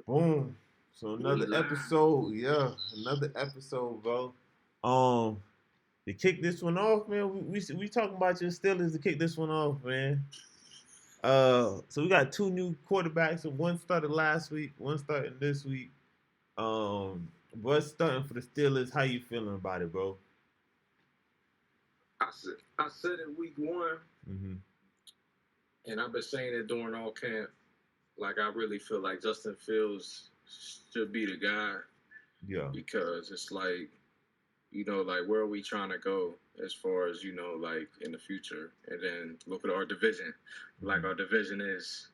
Boom. So We another live. episode, yeah, another episode, bro. Um, to kick this one off, man, we talking about your Steelers to kick this one off, man. So we got two new quarterbacks, and one started last week, one starting this week. What's starting for the Steelers? How you feeling about it, bro? I said it week one, Mm-hmm. and I've been saying it during all camp. Like I really feel like Justin Fields should be the guy Yeah. because it's like like where are we trying to go as far as like in the future, and then look at our division. Like Mm-hmm. our division is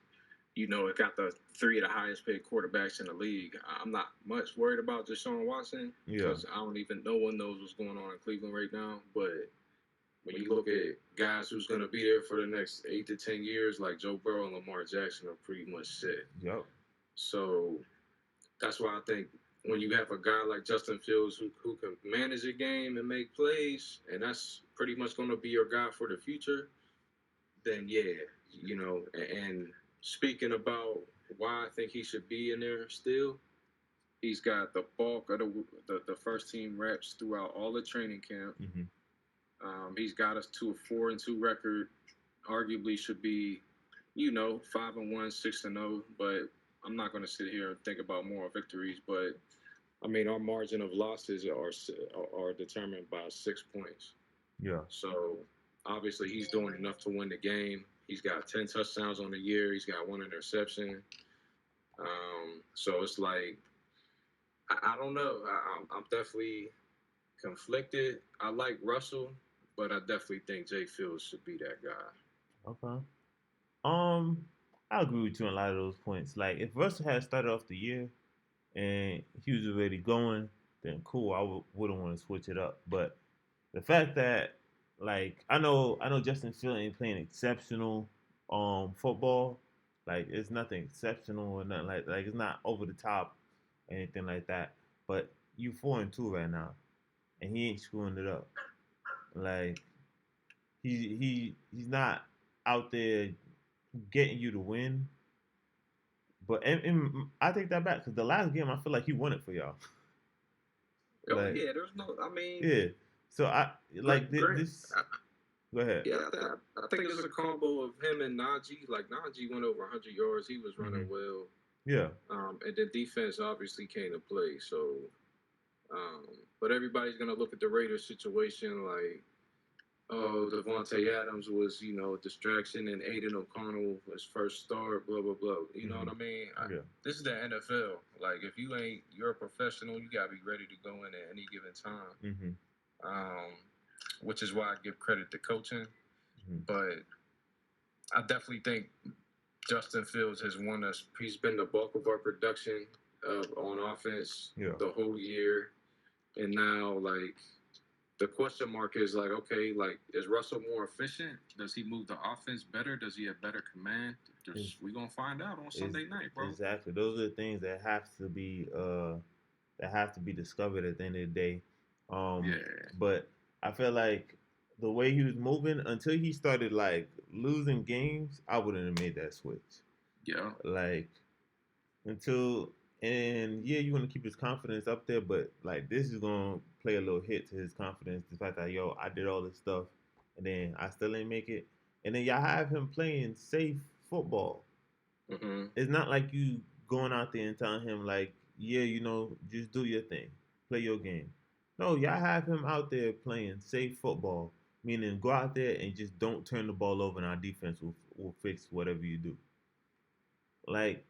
it got the three of the highest paid quarterbacks in the league. I'm not much worried about Deshaun Watson Yeah. because I don't even no one knows what's going on in Cleveland right now. But when you look at guys who's going to be there for the next 8 to 10 years, like Joe Burrow and Lamar Jackson are pretty much set. Yep. So that's why I think when you have a guy like Justin Fields who can manage a game and make plays, and that's pretty much going to be your guy for the future, then yeah, and speaking about why I think he should be in there still, he's got the bulk of the first team reps throughout all the training camp. Mm-hmm. He's got us to a 4-2 record. Arguably should be, 5-1, 6-0. But I'm not going to sit here and think about moral victories. But I mean, our margin of losses are determined by 6 points. Yeah. So obviously, he's doing enough to win the game. He's got 10 touchdowns on the year. He's got one interception. So it's like I don't know. I'm definitely conflicted. I like Russell, but I definitely think Jay Fields should be that guy. Okay. Um, I agree with you on a lot of those points. Like if Russell had started off the year and he was already going, then cool. Wouldn't want to switch it up. But the fact that like I know Justin Fields ain't playing exceptional football. Like it's nothing exceptional or nothing like it's not over the top or anything like that. But you 4-2 right now, and he ain't screwing it up. Like he's not out there getting you to win. But I take that back because the last game I feel like he won it for y'all. Oh Like yeah, there's no. I mean, yeah. So I great, like great. this. Go ahead. Yeah, I think it's a combo of him and Najee. Like Najee went over 100 yards. He was Hmm. running well. Yeah. And the defense obviously came to play. So, but everybody's gonna look at the Raiders situation like, oh, Devontae Adams was, a distraction, and Aiden O'Connell was first start, blah blah blah. You know Hmm. what I mean? Yeah. This is the NFL. Like, if you're a professional, you gotta be ready to go in at any given time. Hmm. Um, which is why I give credit to coaching. Hmm. But I definitely think Justin Fields has won us. He's been the bulk of our production on offense Yeah. the whole year, and now like the question mark is like, okay, like is Russell more efficient? Does he move the offense better? Does he have better command? Is We gonna find out on is Sunday night, bro. exactly those are the things that have to be discovered at the end of the day. Yeah, But I feel like the way he was moving until he started like losing games, I wouldn't have made that switch. yeah, Like until and yeah, you want to keep his confidence up there, but like this is gonna play a little hit to his confidence. The fact that I did all this stuff and then I still ain't make it, and then y'all have him playing safe football. mm-hmm. It's not like you going out there and telling him like, yeah, just do your thing, play your game. No, y'all have him out there playing safe football, meaning go out there and just don't turn the ball over, and our defense will fix whatever you do. Like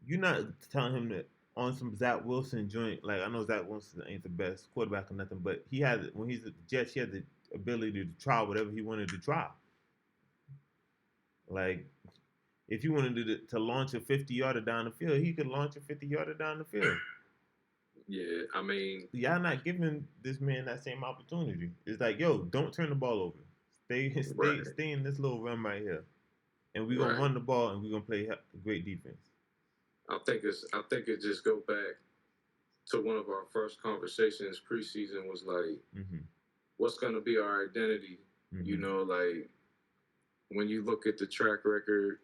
you're not telling him that on some Zach Wilson joint. Like I know Zach Wilson ain't the best quarterback or nothing, but he had when he's at the Jets, he had the ability to try whatever he wanted to try. Like if you wanted to launch a 50 yarder down the field, he could launch a 50 yarder down the field. Yeah. I mean, Y'all not giving this man that same opportunity. It's like, yo, don't turn the ball over. right, Stay in this little run right here, and we gonna right. run the ball and we gonna play great defense. I think it just go back to one of our first conversations preseason was like, Hmm. what's gonna be our identity? Hmm. Like when you look at the track record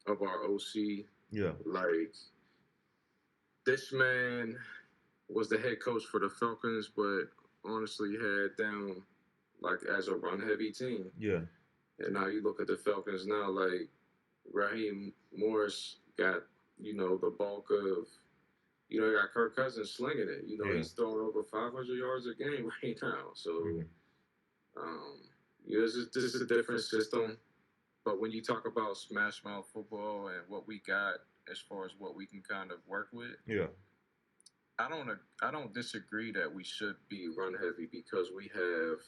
of our OC, Yeah. like This man was the head coach for the Falcons, but honestly had them like as a run heavy team. Yeah. And now you look at the Falcons now, like Raheem Morris got, the bulk of, you got Kirk Cousins slinging it. Yeah. He's throwing over 500 yards a game right now. So, um, this is a different system. But when you talk about smash mouth football and what we got as far as what we can kind of work with, Yeah. I don't disagree that we should be run heavy because we have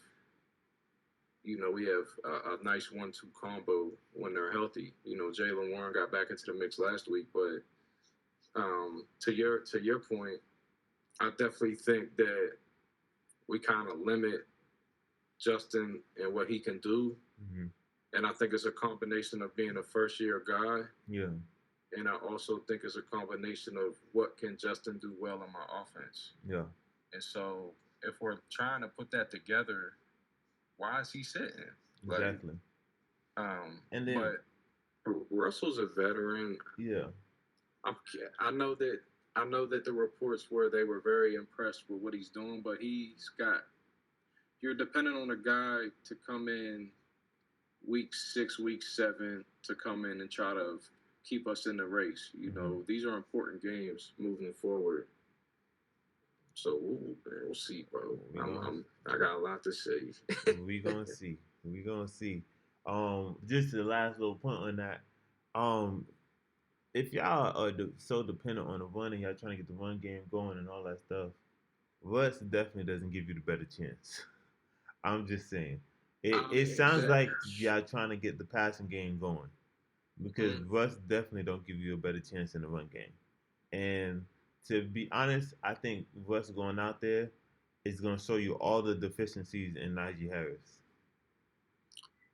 a nice 1-2 combo when they're healthy. Jalen Warren got back into the mix last week, but to your point, I definitely think that we kind of limit Justin and what he can do, and I think it's a combination of being a first year guy. Yeah. And I also think it's a combination of what can Justin do well in my offense. Yeah. And so if we're trying to put that together, why is he sitting? Exactly. And then, but Russell's a veteran. Yeah. I know that the reports were they were very impressed with what he's doing, but you're dependent on a guy to come in week 6, week 7 to come in and try to keep us in the race. These are important games moving forward. So we'll see, bro. I got a lot to say. We gonna see. Just the last little point on that. If y'all are so dependent on the run and y'all trying to get the run game going and all that stuff, Russ definitely doesn't give you the better chance. I'm just saying. It sounds like y'all trying to get the passing game going because Russ definitely don't give you a better chance in the run game. And to be honest, I think Russ going out there is going to show you all the deficiencies in Najee Harris.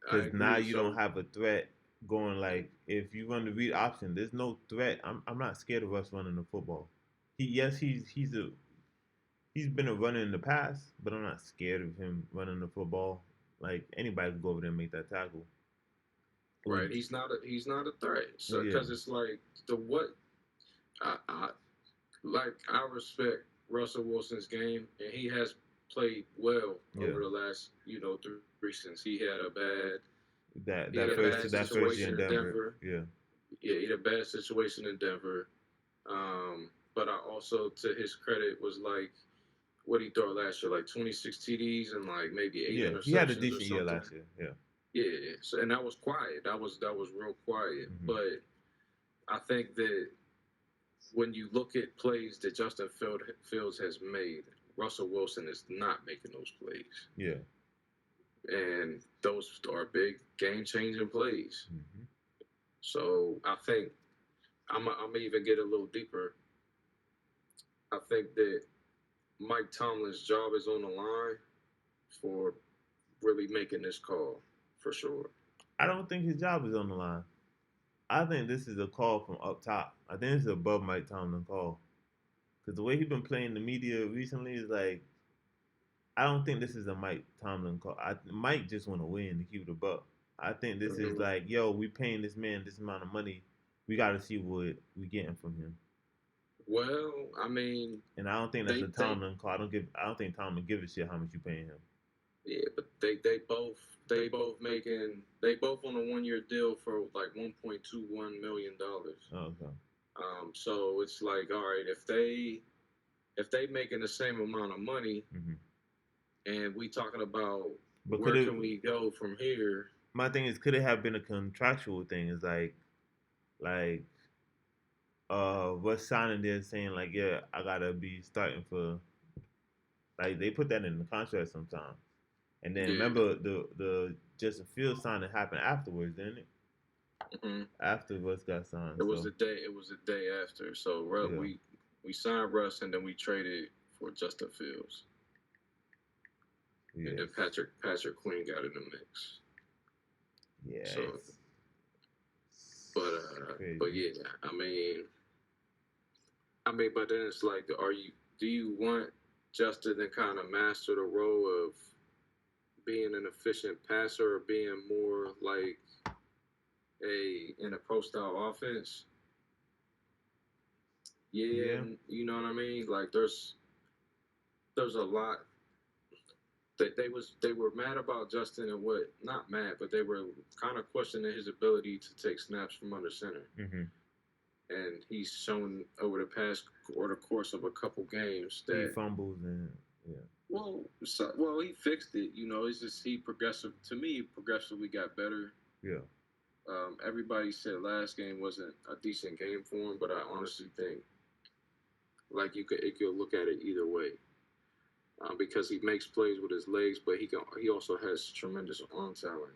Because now you don't have a threat going like if you run the read option, there's no threat. I'm not scared of Russ running the football. He's been a runner in the past, but I'm not scared of him running the football. Like anybody can go over there and make that tackle. Right, he's not a threat. So because it's like I respect Russell Wilson's game, and he has played well over the last 3 seasons. He had a bad that first year in Denver. Yeah, he had a bad situation in Denver. But I also, to his credit, was like, what he throw last year, like 26 TDs and like maybe 8 interceptions. He had a decent year last year. Yeah. So, and that was quiet. That was real quiet. But I think that when you look at plays that Justin Fields has made, Russell Wilson is not making those plays. Yeah. And those are big game-changing plays. So I think I'm even get a little deeper. I think that Mike Tomlin's job is on the line for really making this call, for sure. I don't think his job is on the line. I think this is a call from up top. I think this is above Mike Tomlin call. Because the way he's been playing the media recently is like, I don't think this is a Mike Tomlin call. Mike just want to win to keep the buck. I think this is like, yo, we paying this man this amount of money. We got to see what we getting from him. Well, I mean, and I don't think that's a Tomlin call. I don't think Tomlin give a shit how much you paying him. Yeah, but they both on a 1-year deal for like $1.21 million. Oh, okay. So it's like, all right, if they making the same amount of money, and we talking about where can we go from here? My thing is, could it have been a contractual thing? It's like what's signing there saying like, yeah, I gotta be starting for, like they put that in the contract sometimes. And then remember the Justin Fields signing happened afterwards, didn't it? After Russ got signed. It was a day after. So we signed Russ and then we traded for Justin Fields. Yes. And then Patrick Queen got in the mix. Yeah. So, but yeah, I mean, but then it's like, do you want Justin to kind of master the role of being an efficient passer or being more like in a pro style offense? Yeah, Yeah. and you know what I mean. Like there's a lot that they were mad about Justin and what not mad, but they were kind of questioning his ability to take snaps from under center. Hmm. And he's shown over the past or the course of a couple games He that fumbles and yeah. well he fixed it. You know, it's just he progressive to me progressively got better. Yeah. Everybody said last game wasn't a decent game for him, but I honestly think like you could look at it either way. Because he makes plays with his legs, but he also has tremendous arm talent.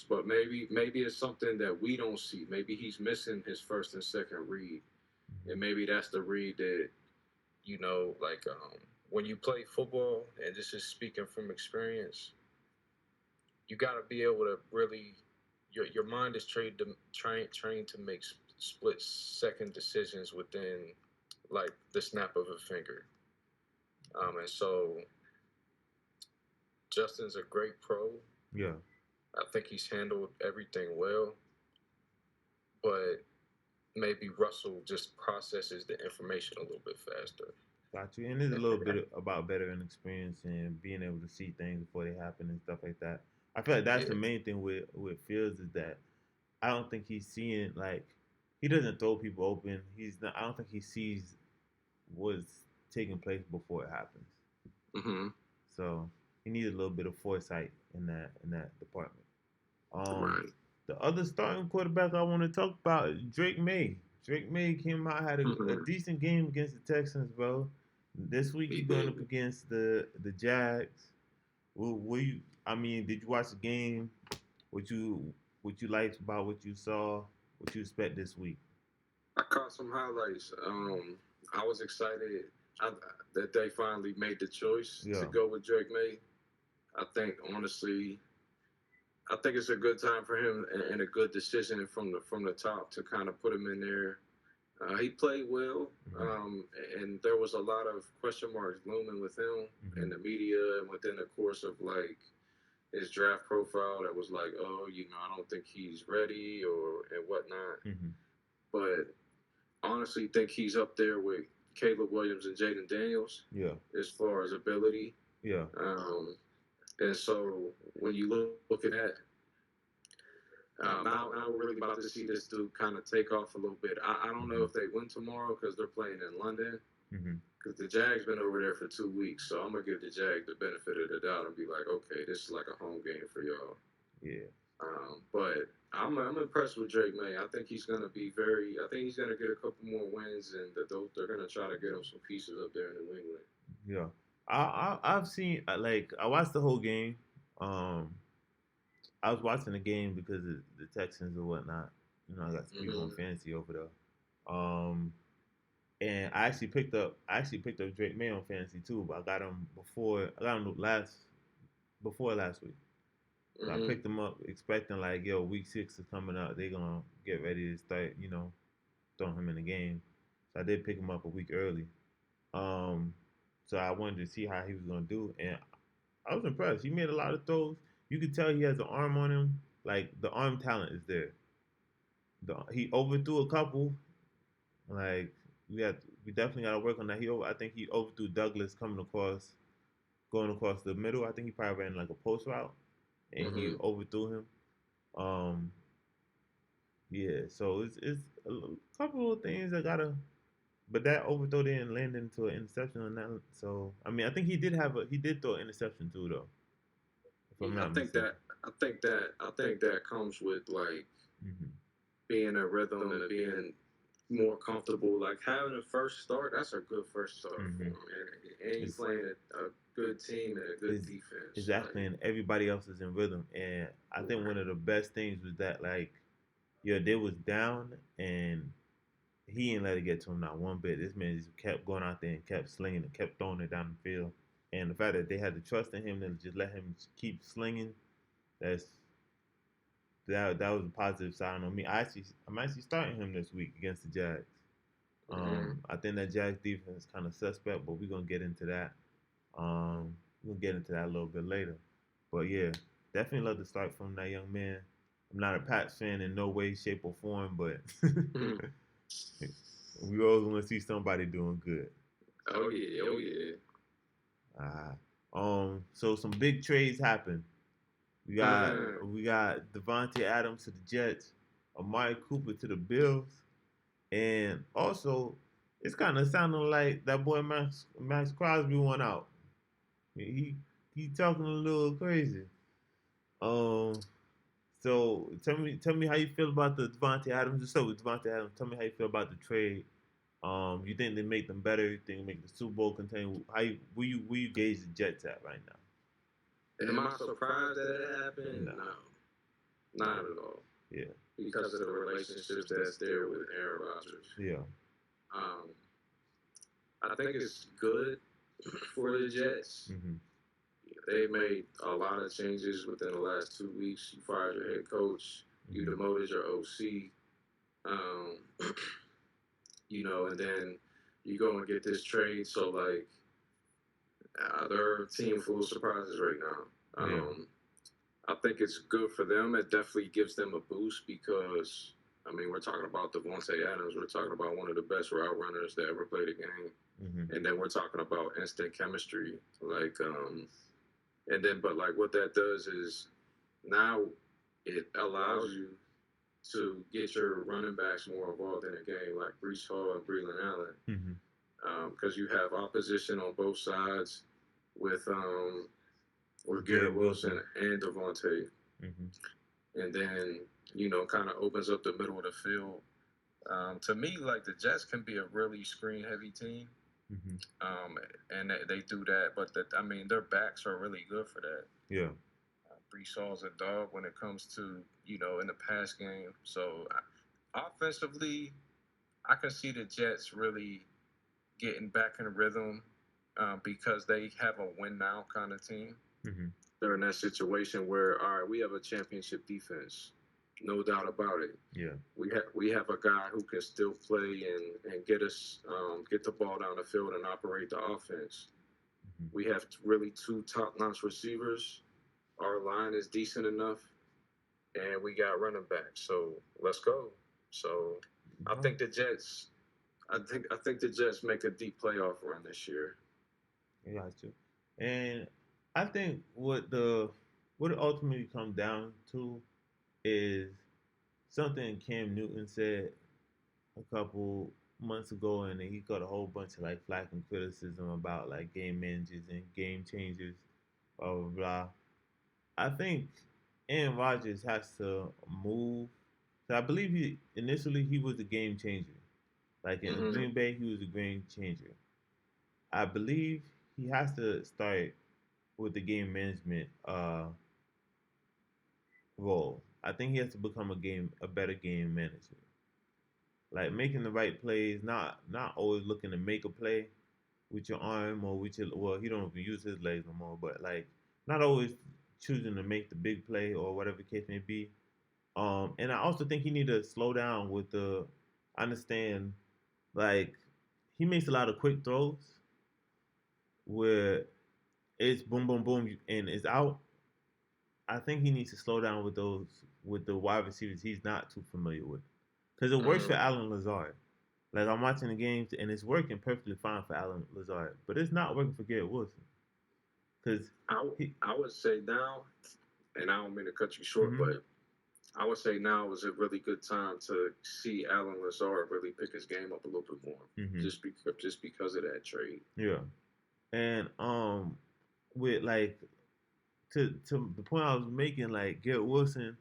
But maybe it's something that we don't see. Maybe he's missing his first and second read, Hmm. and maybe that's the read that like when you play football, and this is speaking from experience, you got to be able to really your mind is trained to make split second decisions within like the snap of a finger. And so Justin's a great pro. Yeah. I think he's handled everything well, but maybe Russell just processes the information a little bit faster. Got you. And there's a little bit about veteran experience and being able to see things before they happen and stuff like that. I feel like that's Yeah. the main thing with Fields is that I don't think he's seeing like he doesn't throw people open. He's not. I don't think he sees what's taking place before it happens. Mm-hmm. So he needs a little bit of foresight in that department. Um, Right. the other starting quarterback I want to talk about is Drake May. Drake May came out had a Mm-hmm. decent game against the Texans, bro. This week He he's going did. up against the Jags. Will you? I mean, did you watch the game? What you liked about what you saw? What you expect this week? I caught some highlights. I was excited I, that they finally made the choice to Yeah. go with Drake May. I think honestly, I think it's a good time for him and a good decision from the top to kind of put him in there. He played well, Hmm. and there was a lot of question marks looming with him Hmm. in the media and within the course of like his draft profile. That was like, oh, I don't think he's ready or and whatnot. Hmm. But honestly, think he's up there with Caleb Williams and Jaden Daniels Yeah. as far as ability. Yeah. Um, and so when you look at that, now we're really about to see this dude kind of take off a little bit. I don't know Hmm. if they win tomorrow because they're playing in London. Hmm. Because the Jags been over there for 2 weeks, so I'm gonna give the Jags the benefit of the doubt and be like, okay, this is like a home game for y'all. Yeah. But I'm impressed with Drake May. I think he's gonna be very. I think he's gonna get a couple more wins, and they're gonna try to get him some pieces up there in New England. Yeah. I've seen like I watched the whole game. Um, I was watching the game because of the Texans or whatnot. You know, I got some people on Mm-hmm. fantasy over there. And I actually picked up Drake May on fantasy too, but I got him before last week. So I Mm-hmm. picked him up expecting like, yo, week 6 is coming up. They're gonna get ready to start, throwing him in the game. So I did pick him up a week early. Um, so I wanted to see how he was gonna do, and I was impressed. He made a lot of throws. You could tell he has an arm on him. Like the arm talent is there. He overthrew a couple. Like we definitely got to work on that. I think he overthrew Douglas going across the middle. I think he probably ran like a post route, and he Mm-hmm. overthrew him. Um, yeah. So it's a couple of things I gotta. But that overthrow didn't land into an interception on that. So I mean, I think he did throw an interception too, though, if I'm Yeah, not mistaken. I think that comes with like Hmm. being in rhythm and being more comfortable. Like having a first start, that's a good first start for Hmm. him. And he's It's playing a good team and a good is defense. exactly, and everybody else is in rhythm. And I think one Right. of the best things was that like, yeah, they was down and he didn't let it get to him not one bit. This man just kept going out there and kept slinging and kept throwing it down the field. And the fact that they had to trust in him and just let him keep slinging, that's that was a positive sign on me. I'm actually starting him this week against the Jags. Mm-hmm. I think that Jags defense is kind of suspect, but we're gonna get into that. We'll get into that a little bit later. But yeah, definitely love to start from that young man. I'm not a Pats fan in no way, shape, or form, but We always want to see somebody doing good. Oh yeah, oh yeah. So some big trades happened. We got Mm. we got Devontae Adams to the Jets, Amari Cooper to the Bills, and also it's kind of sounding like that boy Max Crosby went out. He he talking a little crazy. Um, so tell me how you feel about the Devontae Adams. Just so with Devontae Adams, tell me how you feel about the trade. You think they make them better? You think they make the Super Bowl contain? How you will you gauge the Jets at right now? Am I surprised that it happened? No. No, not at all. Yeah. Because of the relationships that's there with Aaron Rodgers. Yeah. Um, I think it's good for the Jets. Mm-hmm. They made a lot of changes within the last 2 weeks. You fired your head coach. You demoted your OC. Um, and then you go and get this trade. So like, they're a team full of surprises right now. I think it's good for them. It definitely gives them a boost because we're talking about Devontae Adams. We're talking about one of the best route runners that ever played a game. Mm-hmm. And then we're talking about instant chemistry. But what that does is now it allows you to get your running backs more involved in the game, like Brees Hall and Breland Allen, because you have opposition on both sides with Garrett Wilson and Devontae. And then, kind of opens up the middle of the field. To me, like the Jets can be a really screen-heavy team. And they do that, but their backs are really good for that. Yeah. Brees Hall's a dog when it comes to, in the pass game. So offensively, I can see the Jets really getting back in rhythm because they have a win now kind of team. They're in that situation where, all right, we have a championship defense, no doubt about it. Yeah. We have a guy who can still play and get us get the ball down the field and operate the offense. We have really two top-notch receivers. Our line is decent enough, and we got running backs. So let's go. So I think the Jets. I think the Jets make a deep playoff run this year. I got you. And I think what it ultimately comes down to is something Cam Newton said a couple months ago, and he got a whole bunch of like flack and criticism about like game managers and game changers, blah blah blah. I think Aaron Rodgers has to move. So I believe he was a game changer. Like in Green Bay, he was a game changer. I believe he has to start with the game management role. I think he has to become a better game manager. Like making the right plays, not always looking to make a play with your arm or with your he don't even use his legs no more, but like not always choosing to make the big play or whatever the case may be. And I also think he need to slow down with the. I understand, like he makes a lot of quick throws where it's boom, boom, boom, and it's out. I think he needs to slow down with the wide receivers he's not too familiar with, because it works for Allen Lazard. Like I'm watching the games and it's working perfectly fine for Allen Lazard, but it's not working for Garrett Wilson. Because I would say now, and I don't mean to cut you short, but I would say now is a really good time to see Allen Lazard really pick his game up a little bit more, just because of that trade. Yeah, and with like to the point I was making, like Garrett Wilson,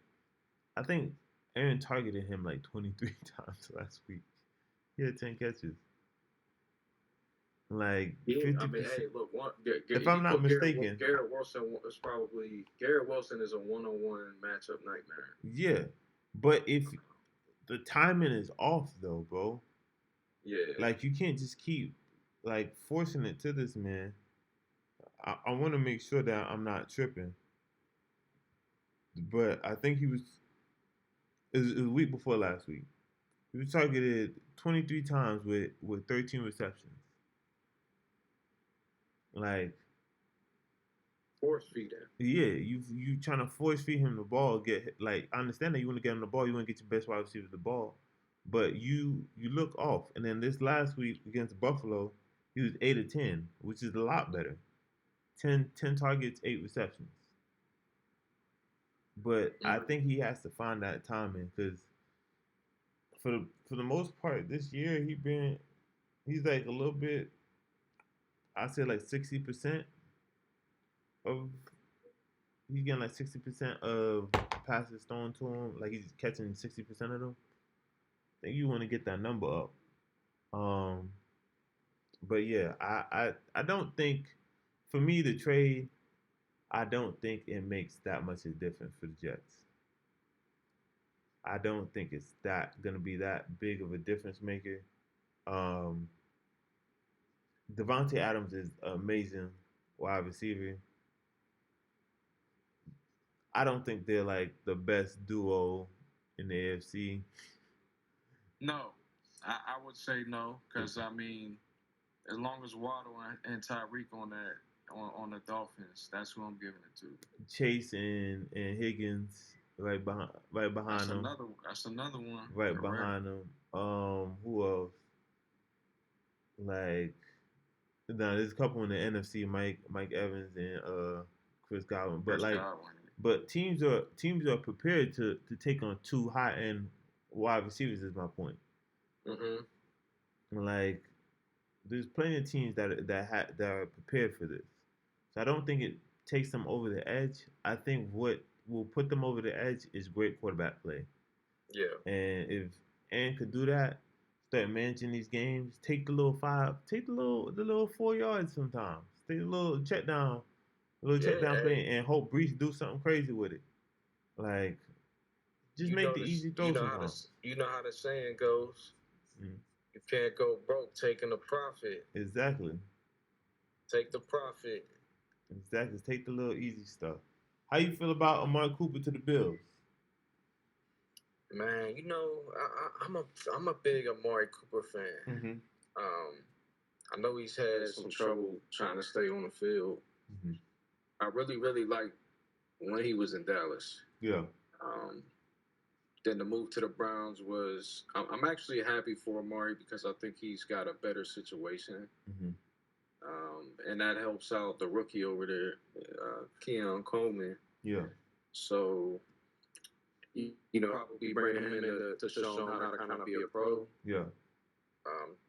I think Aaron targeted him like 23 times last week. He had 10 catches. Like 50%. Hey, look, if I'm not mistaken, Garrett Wilson is a one-on-one matchup nightmare. Yeah, but if the timing is off though, bro. Yeah. Like you can't just keep like forcing it to this man. I want to make sure that I'm not tripping. But I think it was a week before last week. He was targeted 23 times with 13 receptions. Like force feed him. Yeah, you trying to force feed him the ball. I understand that you want to get him the ball. You want to get your best wide receiver the ball, but you look off. And then this last week against Buffalo, he was 8 of 10, which is a lot better. 10 targets, 8 receptions. But I Mm-hmm. think he has to find that timing because for the most part this year he's like a little bit, I say like 60% of he's getting like 60% of passes thrown to him, like he's catching 60% of them. I think you want to get that number up. Um, but yeah, I don't think for me the trade, I don't think it makes that much of a difference for the Jets. I don't think it's that gonna be that big of a difference maker. Um, Devontae Adams is amazing wide receiver. I don't think they're like the best duo in the AFC. No, I would say no, because I mean, as long as Waddle and Tyreek on that on the Dolphins, that's who I'm giving it to. Chase and Higgins right behind them, That's another one. right Correct. behind them. Who else? Like now, there's a couple in the NFC, Mike Evans and Chris Godwin. But Chris like, Godwin. but teams are prepared to take on two high end wide receivers. Is my point. Mm-hmm. Like, there's plenty of teams that are prepared for this. So I don't think it takes them over the edge. I think what will put them over the edge is great quarterback play. Yeah. And if Aaron could do that, start managing these games, take the little 4 yards sometimes. Take a little check Yeah. down play, and hope Brees do something crazy with it. Like, just You make know the this. easy throw sometimes. You know how the saying goes. Mm, You can't go broke taking the profit. exactly. Take the profit. Exactly. Take the little easy stuff. How you feel about Amari Cooper to the Bills? Man, you know, I'm a big Amari Cooper fan. Mm-hmm. Um, I know he's had some trouble trying to stay on the field. Mm-hmm. I really liked when he was in Dallas. Yeah. Um, then the move to the Browns was. I'm actually happy for Amari because I think he's got a better situation. Mm-hmm. And that helps out the rookie over there, Keon Coleman. Yeah. So, you know, probably bringing him in to show him how to kind of be a pro. Yeah.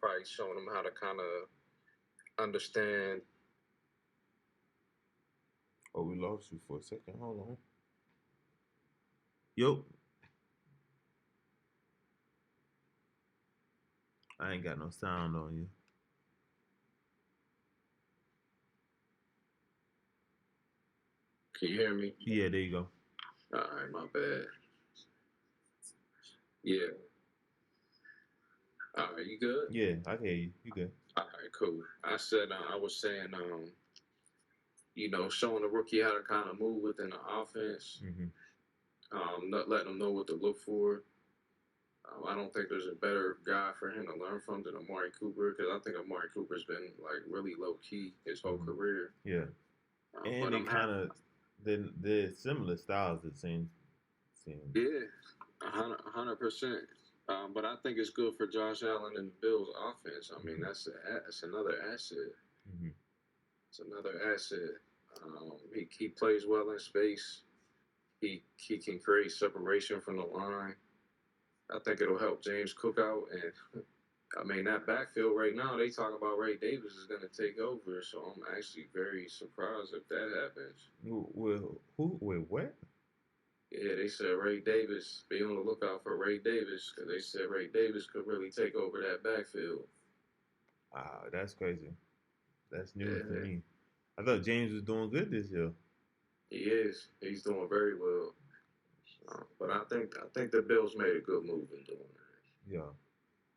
Probably showing him how to kind of understand. Oh, we lost you for a second. Hold on. Yo. I ain't got no sound on you. Can you hear me? Yeah, there you go. All right, my bad. Yeah. All right, you good? Yeah, I hear you. You good? All right, cool. I said I was saying, you know, showing the rookie how to kind of move within the offense, not letting them know what to look for. I don't think there's a better guy for him to learn from than Amari Cooper because I think Amari Cooper's been like really low key his whole career. Yeah. And they kind of they're similar styles. It seems. Yeah, 100%. But I think it's good for Josh Allen and Bill's offense. I mean, that's another asset. Mm-hmm. It's another asset. He plays well in space. He can create separation from the line. I think it'll help James Cook out. And I mean, that backfield right now, they talk about Ray Davis is going to take over. So I'm actually very surprised if that happens. Well, who? Wait, what? Yeah, they said Ray Davis. Be on the lookout for Ray Davis because they said Ray Davis could really take over that backfield. Ah, that's crazy. That's news to me. I thought James was doing good this year. He is. He's doing very well. But I think the Bills made a good move in doing that. Yeah.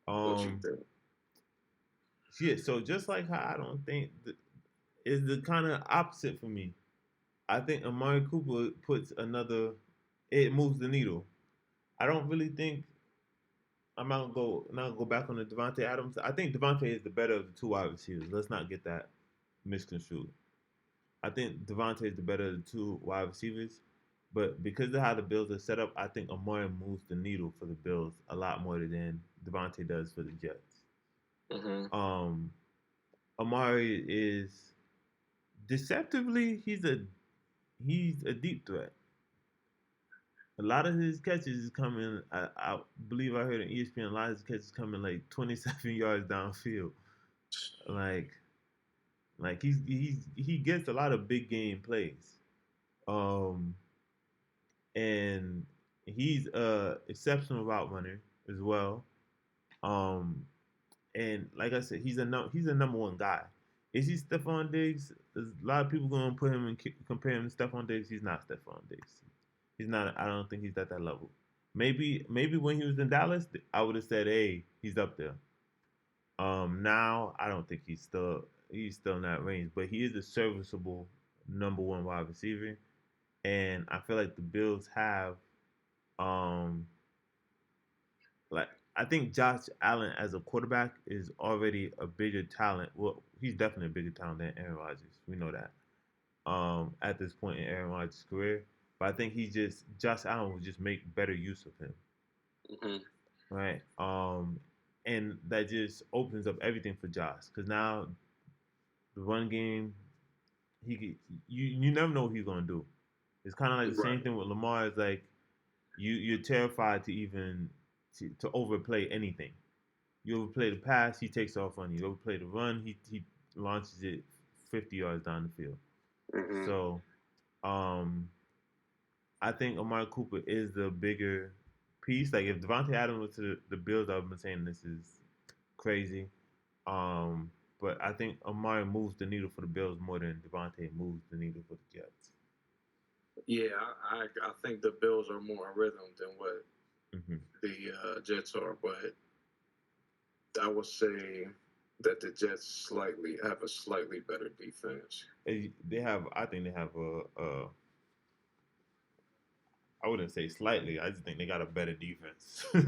What you think? Yeah. So just like how I don't think is the kind of opposite for me. I think Amari Cooper it moves the needle. I don't really think I'm not gonna go back on the Devontae Adams. I think Devontae is the better of the two wide receivers. Let's not get that misconstrued. I think Devontae is the better of the two wide receivers, but because of how the Bills are set up, I think Amari moves the needle for the Bills a lot more than Devontae does for the Jets. Mm-hmm. Um, Amari is deceptively he's a deep threat. A lot of his catches is coming. I believe I heard on ESPN a lot of his catches coming like 27 yards downfield. Like he gets a lot of big game plays. Um, and he's a exceptional route runner as well. Um, and like I said, he's a number one guy. Is he Stephon Diggs? There's a lot of people going to put him and compare him to Stephon Diggs. He's not Stephon Diggs. He's not. I don't think he's at that level. Maybe when he was in Dallas, I would have said, hey, he's up there. Now I don't think he's still in that range, but he is a serviceable number one wide receiver, and I feel like the Bills have um like I think Josh Allen as a quarterback is already a bigger talent. Well, he's definitely a bigger talent than Aaron Rodgers. We know that. At this point in Aaron Rodgers' career, but I think Josh Allen will just make better use of him, Mm-hmm. right? And that just opens up everything for Josh because now the run game, you never know what he's gonna do. It's kind of like the same Right. thing with Lamar. It's like you're terrified to even to overplay anything. You overplay the pass, he takes off on you. You overplay the run, he launches it 50 yards down the field. Mm-hmm. So um, I think Amari Cooper is the bigger piece. Like if Devontae Adams went to the Bills, I've been saying this is crazy. Um, but I think Amari moves the needle for the Bills more than Devontae moves the needle for the Jets. Yeah, I think the Bills are more in rhythm than what Mm-hmm. the Jets are, but I would say that the Jets have a slightly better defense. They have, I think they have I wouldn't say slightly. I just think they got a better defense. I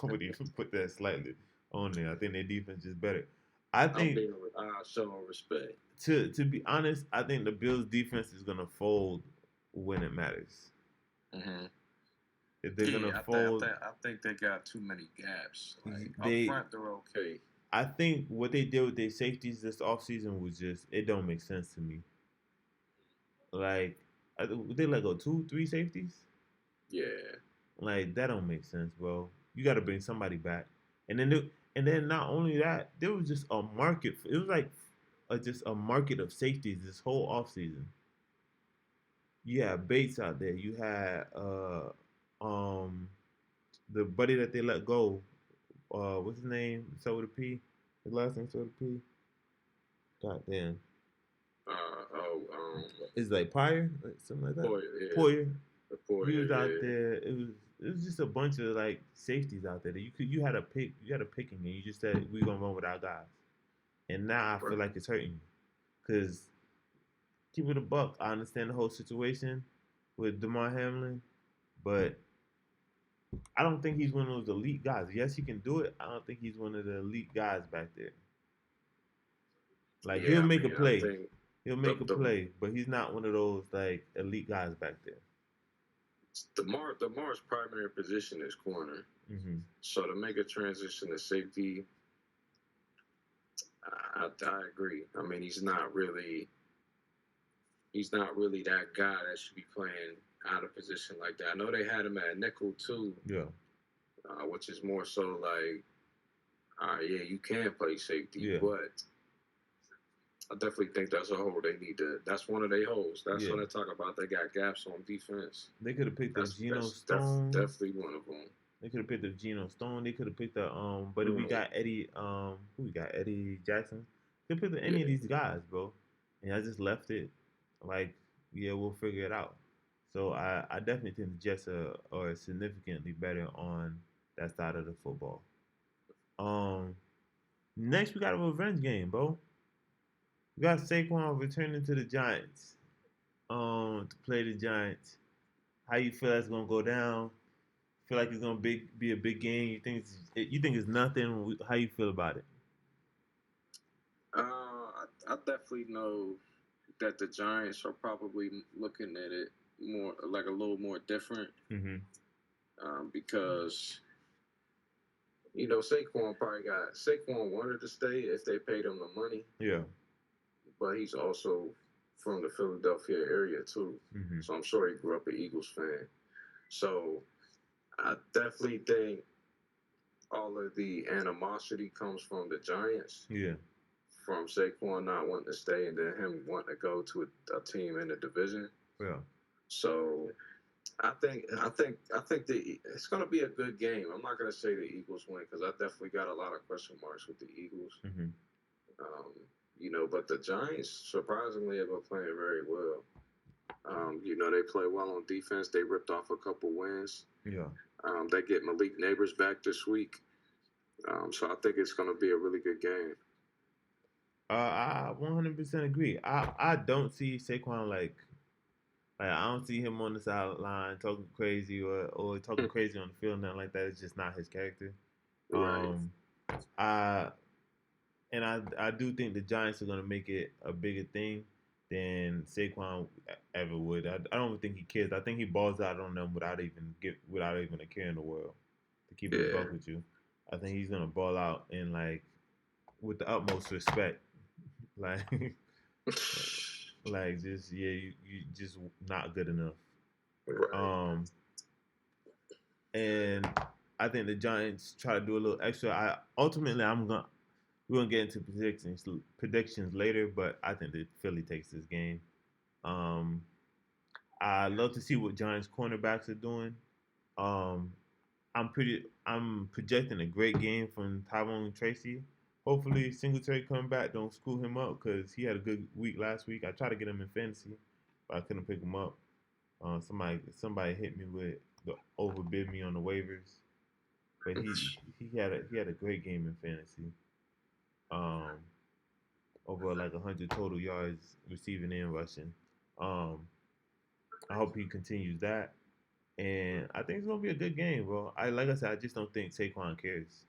wouldn't even put that slightly on there. I think their defense is better. I think I show respect. to be honest, I think the Bills defense is gonna fold when it matters. Mm-hmm. If they're gonna Yeah, fold, I think they got too many gaps. Like up they front, they're okay. I think what they did with their safeties this offseason was just it don't make sense to me. Like they let go two, three safeties. Yeah. Like that don't make sense, bro. You got to bring somebody back, and then not only that, there was just a market. It was like just a market of safeties this whole offseason. You had Bates out there. You had um the buddy that they let go. What's his name? So with a P. His last name so with a P. God damn. It's like Pryor, like something like that. Boy, yeah, Poyer. the boy, He was out yeah. there. It was just a bunch of like safeties out there that you had a pick and you just said we're gonna run with our guys. And now I feel Right. like it's hurting you. Cause keep it a buck. I understand the whole situation with Damar Hamlin, but I don't think he's one of those elite guys. Yes, he can do it. I don't think he's one of the elite guys back there. Like he'll Yeah, I make a mean, I play. think He'll the make a the play, but he's not one of those like elite guys back there. the Mars primary position is corner. Mm-hmm. So to make a transition to safety, I agree. I mean, he's not really that guy that should be playing out of position like that. I know they had him at nickel too, Yeah. which is more so like, yeah, you can play safety, Yeah. but I definitely think that's a hole they need to. That's one of their holes. That's Yeah. what I talk about. They got gaps on defense. They could have picked up Geno That's Stone. definitely one of them. They could have picked up Geno Stone. They could have picked up but we got Eddie who we got? Eddie Jackson. They picked up any of these guys, bro. And I just left it like, yeah, we'll figure it out. So I definitely think the Jets are significantly better on that side of the football. Um Next we got a revenge game, bro. We got Saquon returning to the Giants. To play the Giants. How you feel that's gonna go down? Feel like it's gonna be a big game? You think it's nothing? How you feel about it? I definitely know that the Giants are probably looking at it more like a little more different Mm-hmm. because Saquon wanted to stay if they paid him the money, Yeah. but he's also from the Philadelphia area too. Hmm. So I'm sure he grew up an Eagles fan. So I definitely think all of the animosity comes from the Giants, Yeah. from Saquon not wanting to stay and then him wanting to go to a team in the division. Yeah. So I think it's gonna be a good game. I'm not gonna say the Eagles win because I definitely got a lot of question marks with the Eagles. Hmm. Um, but the Giants surprisingly have been playing very well. They play well on defense. They ripped off a couple wins. Yeah. They get Malik Neighbors back this week. So I think it's going to be a really good game. I 100% agree. I don't see Saquon like I don't see him on the sideline talking crazy or talking crazy on the field, nothing like that. It's just not his character. Right. Um, I I do think the Giants are gonna make it a bigger thing than Saquon ever would. I don't think he cares. I think he balls out on them without even a care in the world. To keep it a Yeah. buck with you, I think he's gonna ball out and like with the utmost respect, like like just you just not good enough. Right. Um, and I think the Giants try to do a little extra. We're gonna get into predictions later, but I think that Philly takes this game. Um, I love to see what Giants cornerbacks are doing. Um, I'm projecting a great game from Tyrone Tracy. Hopefully Singletary come back, don't screw him up because he had a good week last week. I tried to get him in fantasy, but I couldn't pick him up. Somebody hit me with the overbid me on the waivers, but he had a great game in fantasy. Um, over like 100 total yards receiving and rushing. Um, I hope he continues that, and I think it's gonna be a good game, bro. Like I said, I just don't think Saquon cares.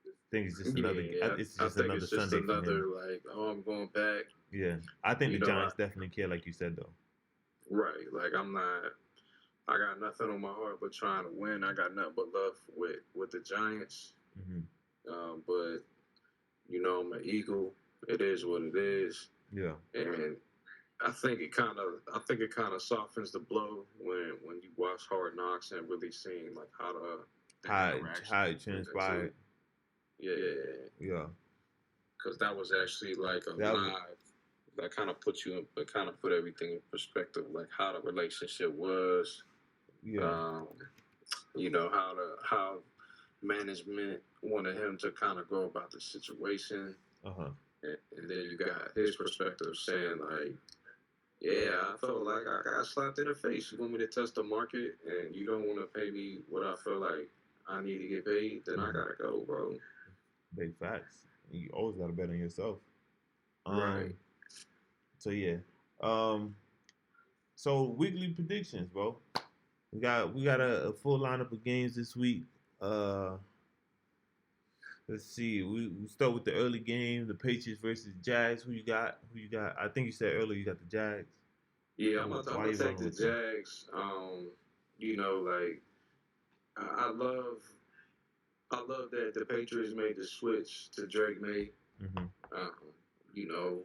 I think it's just another. Yeah. It's I just think another it's just Sunday for him. another like, oh, I'm going back. Yeah, I think the You know, I, Giants definitely care, like you said, though. right. Like I'm not. I got nothing on my heart but trying to win. I got nothing but love with the Giants. Hmm. But I'm an Eagle. It is what it is. Yeah, And I think it kind of softens the blow when you watch Hard Knocks and really seeing like how the interaction how it between the two. transpired. Yeah, Yeah, because that was actually like a that was, live. That kind of put everything in perspective, like how the relationship was. yeah, Um, how management wanted him to kind of go about the situation, uh-huh. and then you got his perspective saying like, yeah, I felt like I got slapped in the face. You want me to test the market, and you don't want to pay me what I feel like I need to get paid, then I Hmm. gotta go, bro. Big facts. You always got to bet on yourself. Right. Um, so yeah. Um, so weekly predictions, bro. We got a full lineup of games this week. Uh, let's see. We start with the early game, the Patriots versus Jags. Who you got? Who you got? I think you said earlier you got the Jags. Yeah, I'm Why are gonna you take rolling the with them? Jags. Like I love that the Patriots made the switch to Drake May. Mm-hmm. Um, you know,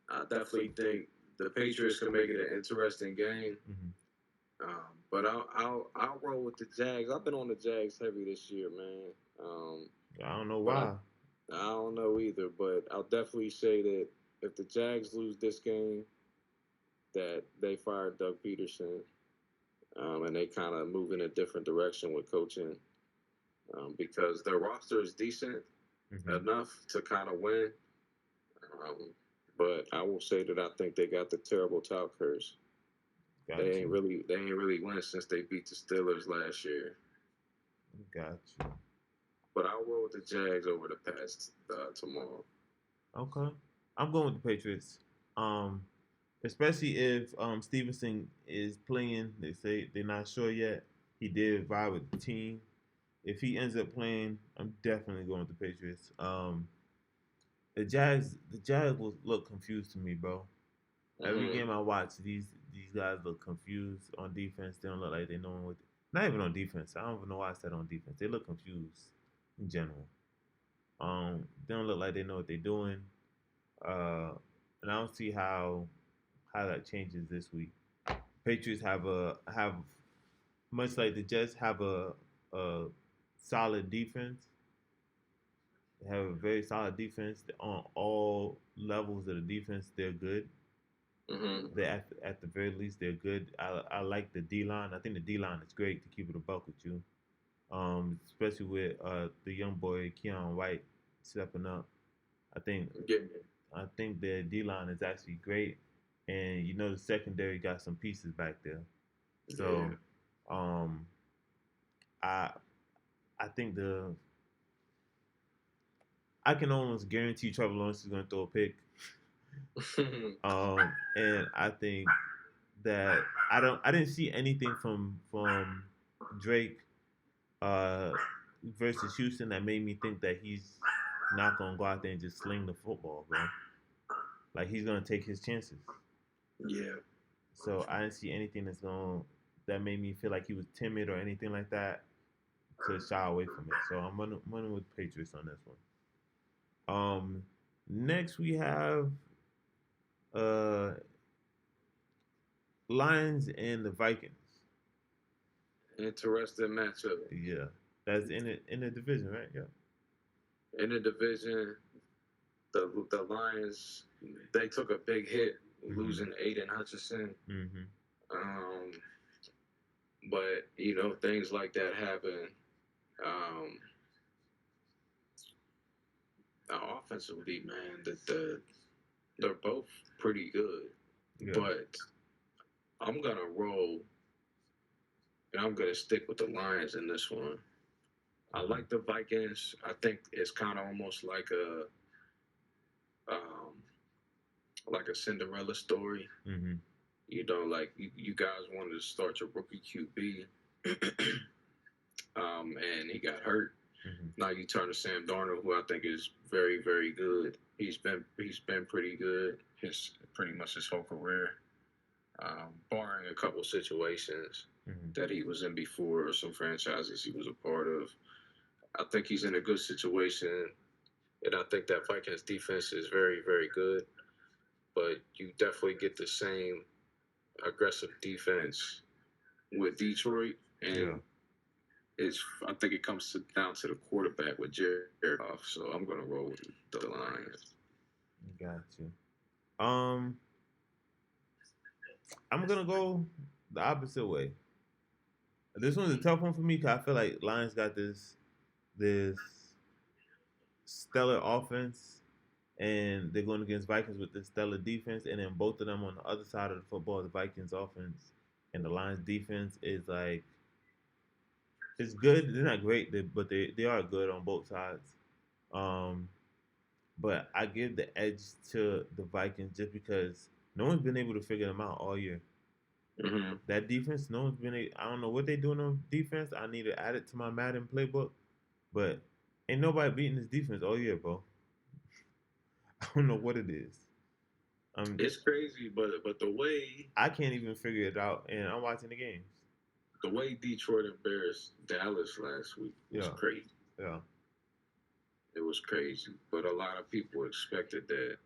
I definitely think the Patriots can make it an interesting game. Mm-hmm. But I'll roll with the Jags. I've been on the Jags heavy this year, man. I don't know But why. I don't know either. But I'll definitely say that if the Jags lose this game, that they fire Doug Peterson, and they kind of move in a different direction with coaching, because their roster is decent Mm-hmm. enough to kind of win. Um, but I will say that I think they got the terrible tout curse. Got you. They ain't really won since they beat the Steelers last year. Got you. But I'll roll with the Jags over the Pats tomorrow. Okay. I'm going with the Patriots. Um, especially if Stevenson is playing. They say they're not sure yet. He did vibe with the team. If he ends up playing, I'm definitely going with the Patriots. The Jags will look confused to me, bro. Every Mm-hmm. game I watch, these guys look confused on defense. They don't look like they know what. Not even on defense. I don't even know why I said on defense. They look confused. in general. They don't look like they know what they're doing. Uh, and I don't see how that changes this week. Patriots have much like the Jets have a solid defense. They have a very solid defense on all levels of the defense. They're good. Hmm. They at the very least they're good. I like the D line. I think the D line is great to keep it a buck with you. Especially with the young boy Keon White stepping up. I think Yeah. I think the D line is actually great, and you know the secondary got some pieces back there. Yeah. So um, I I think I can almost guarantee Trevor Lawrence is going to throw a pick. And I think that I didn't see anything from Drake uh, versus Houston that made me think that he's not gonna go out there and just sling the football, bro. Like he's gonna take his chances. Yeah. So I didn't see anything that made me feel like he was timid or anything like that to shy away from it. So I'm running with Patriots on this one. Next we have uh Lions and the Vikings. Interesting matchup. Yeah, that's in the division, right? Yeah. In the division, the Lions, they took a big hit Mm-hmm. losing Aiden Hutchinson. Mm-hmm. Um, but things like that happen. Um, Offensively, man, they're both pretty good. Yeah. But I'm gonna roll and I'm gonna stick with the Lions in this one. I Mm-hmm. like the Vikings. I think it's kind of almost um, like a Cinderella story. Mm-hmm. Like you guys wanted to start your rookie QB, and he got hurt. Mm-hmm. Now you turn to Sam Darnold, who I think is very, very good. He's been pretty good his pretty much his whole career, barring a couple situations Mm-hmm. that he was in before or some franchises he was a part of. I think he's in a good situation, and I think that Vikings defense is very, very good. But you definitely get the same aggressive defense with Detroit, Yeah. and I think it comes down to the quarterback with Jared Goff. So I'm gonna roll with the Lions. Got you. Um, I'm gonna go the opposite way. This one's a tough one for me because I feel like Lions got this stellar offense, and they're going against Vikings with this stellar defense, and then both of them on the other side of the football, the Vikings offense and the Lions defense is like it's good. They're not great, but they are good on both sides. Um, but I give the edge to the Vikings just because no one's been able to figure them out all year. Mm-hmm. That defense, no one's been. I don't know what they doing on defense. I need to add it to my Madden playbook, but ain't nobody beating this defense all year, bro. I don't know what it is. It's crazy, but I can't even figure it out, and I'm watching the games. the way Detroit embarrassed Dallas last week was Yeah, crazy. yeah, It was crazy, but a lot of people expected that.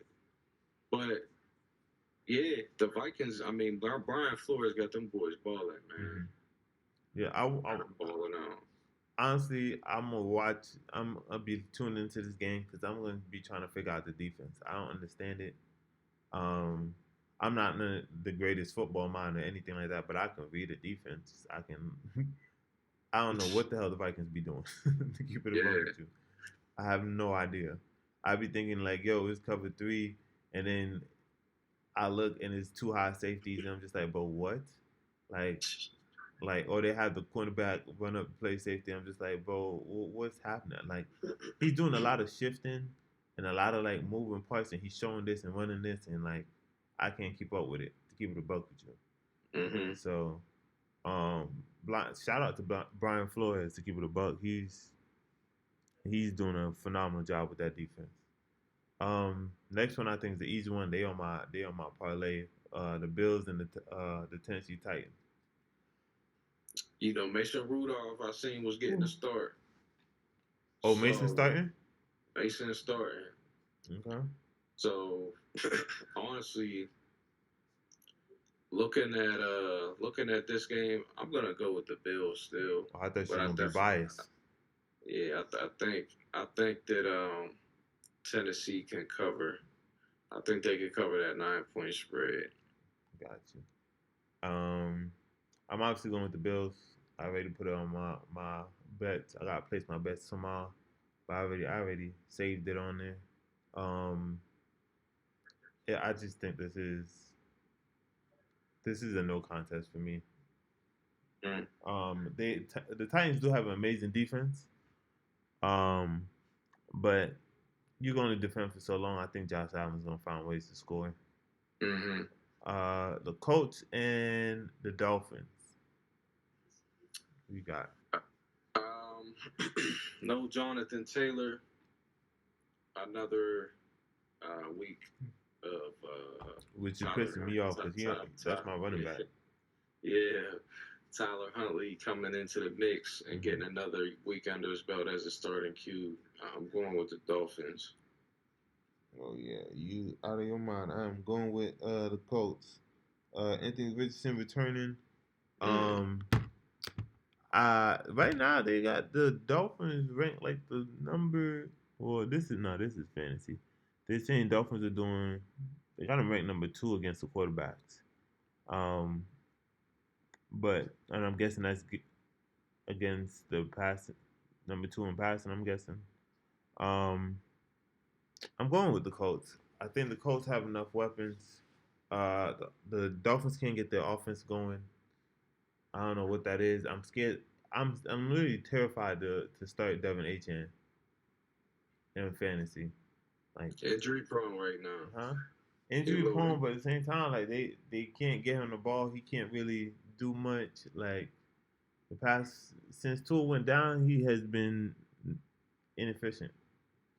But yeah, the Vikings. I mean, Brian Flores got them boys balling, man. hmm yeah. Got them balling out. Honestly, I'm gonna watch. I'll be tuned into this game because I'm gonna be trying to figure out the defense. I don't understand it. Um, I'm not the greatest football mind or anything like that, but I can read a defense. I can. I don't know what the hell the Vikings be doing to keep it above Yeah. with you. I have no idea. I be thinking like, yo, it's cover three, and then I look and it's two high safeties, and I'm just like, but what? Like, or they have the cornerback run up play safety. I'm just like, bro, what's happening? Like, he's doing a lot of shifting and a lot of like moving parts, and he's showing this and running this, and like, I can't keep up with it to keep it a buck with you. Mm-hmm. So, shout out to Brian Flores to keep it a buck. He's doing a phenomenal job with that defense. Next one I think is the easy one. They on my parlay. The Bills and the Tennessee Titans. Mason Rudolph, I seen was getting a start. Oh, Mason So starting. Mason starting. Okay. So honestly, looking at this game, I'm gonna go with the Bills still. Oh, I thought But you I were gonna be definitely, biased. yeah, I think that Tennessee can cover. I think they can cover that 9 point spread. Got you. I'm obviously going with the Bills. I already put it on my bets. I gotta place my bets tomorrow, but I already saved it on there. Um, yeah, I just think this is a no contest for me. Mm. The Titans do have an amazing defense. Um, but you're going to defend for so long. I think Josh Allen's going to find ways to score. Hmm. The Colts and the Dolphins. We got Um, no Jonathan Taylor. Another week of which is Tyler pissing me off because that's Tyler, my running back. yeah, Tyler Huntley coming into the mix and Mm-hmm. getting another week under his belt as a starting Q. I'm going with the Dolphins. Oh yeah, you out of your mind. I'm going with the Colts. Anthony Richardson returning. Mm. Um, right now they got the Dolphins ranked like the number. Well, this is fantasy. They're saying Dolphins are doing. They got them ranked number 2 against the quarterbacks. Um, and I'm guessing that's against the pass number 2 in passing. I'm guessing. Um, I'm going with the Colts. I think the Colts have enough weapons. The Dolphins can't get their offense going. I don't know what that is. I'm scared. I'm really terrified to start Devin Achane in fantasy. Like, Injury prone right now. huh? He Injury loaded. prone, but at the same time, like they can't get him the ball. He can't really do much. Like the past since Tua went down, he has been inefficient.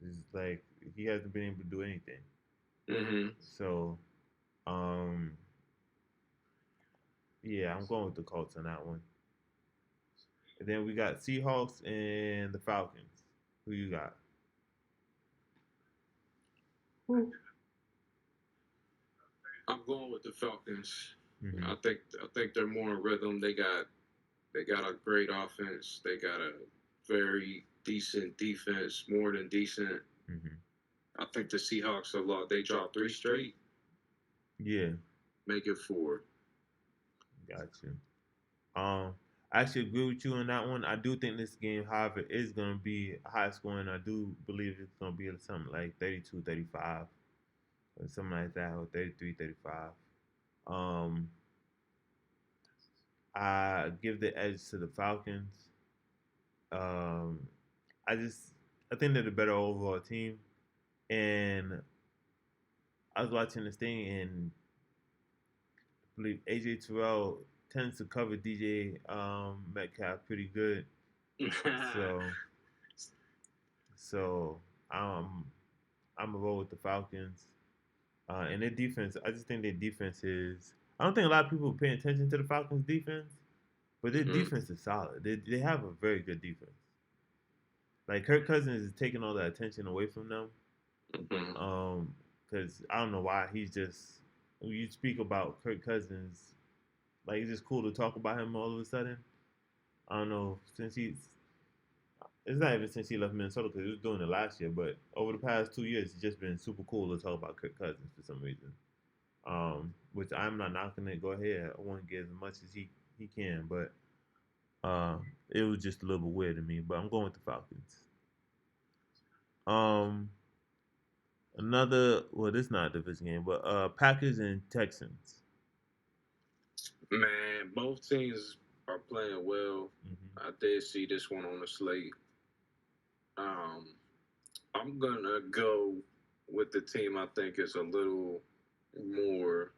It's like he hasn't been able to do anything. Hmm. So, um, yeah, I'm going with the Colts on that one. And then we got Seahawks and the Falcons. Who you got? I'm going with the Falcons. Mm-hmm. I think they're more in rhythm. They got a great offense. They got a very decent defense, more than decent. Mm-hmm. I think the Seahawks a lot. They dropped 3 straight, Yeah, make it 4. got you. I actually agree with you on that one. I do think this game, however, is going to be high scoring. I do believe it's going to be something like 32-35 or something like that, or 33-35. Um, I give the edge to the Falcons. Um, I just I think they're the better overall team. And I was watching this thing, and I believe AJ Terrell tends to cover DJ Metcalf pretty good. So so um, I'm gonna roll with the Falcons. And their defense, I just think their defense is. I don't think a lot of people pay attention to the Falcons' defense, but their Mm-hmm. defense is solid. They have a very good defense. Like Kirk Cousins is taking all the attention away from them. Mm-hmm. Because I don't know why he's just. When you speak about Kirk Cousins, like it's just cool to talk about him all of a sudden. I don't know since he's. It's not even since he left Minnesota because he was doing it last year, but over the past 2 years, it's just been super cool to talk about Kirk Cousins for some reason. Which I'm not knocking it. Go ahead. I want to get as much as he can, but it was just a little bit weird to me. But I'm going with the Falcons. Um, this is not a division game, but Packers and Texans. Man, both teams are playing well. Mm-hmm. I did see this one on the slate. Um, I'm gonna go with the team I think is more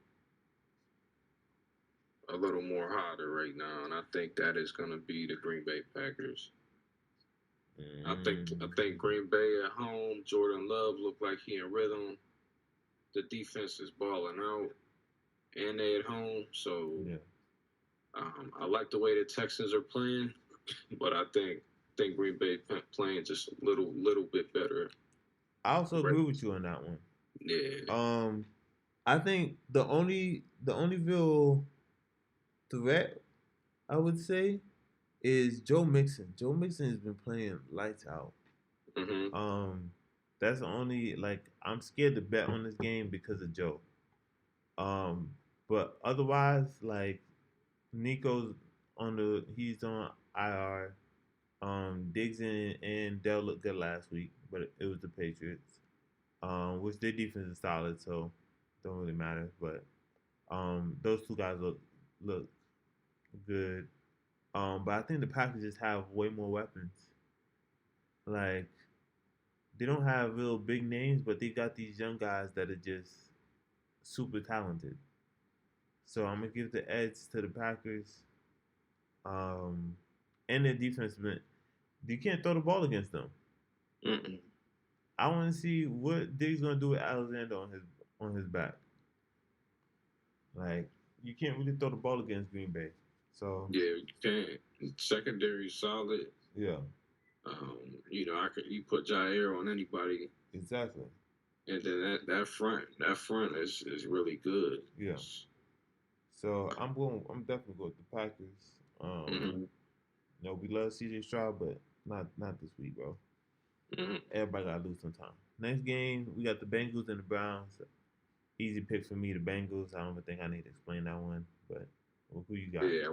a little more hotter right now, and I think that is gonna be the Green Bay Packers. I think Green Bay at home, Jordan Love looked like he in rhythm. The defense is balling out, and they at home. So Yeah. I like the way the Texans are playing, but I think think Green Bay playing just a little bit better. I also Right. agree with you on that one. Yeah. I think the only real threat I would say is Joe Mixon. Joe Mixon has been playing lights out. Mhm. Um, that's the only like I'm scared to bet on this game because of Joe. Um, but otherwise, like Nico's he's on IR. Diggs and Dell looked good last week, but it was the Patriots, which their defense is solid, so don't really matter. But those two guys look good. But I think the Packers just have way more weapons. Like they don't have real big names, but they got these young guys that are just super talented. So I'm gonna give the edge to the Packers. Um, and their defense, but you can't throw the ball against them. Mm-mm. I want to see what Diggs gonna do with Alexander on his back. Like you can't really throw the ball against Green Bay. So Yeah, you can't. Secondary solid. yeah, You put Jair on anybody, exactly. and then that front is really good. Yeah. So I'm definitely going with the Packers. Mm-hmm. We love CJ Stroud, but not this week, bro. Mm-hmm. Everybody gotta lose sometime. Next game, we got the Bengals and the Browns. Easy pick for me, the Bengals. I don't even think I need to explain that one, but who you got? Yeah,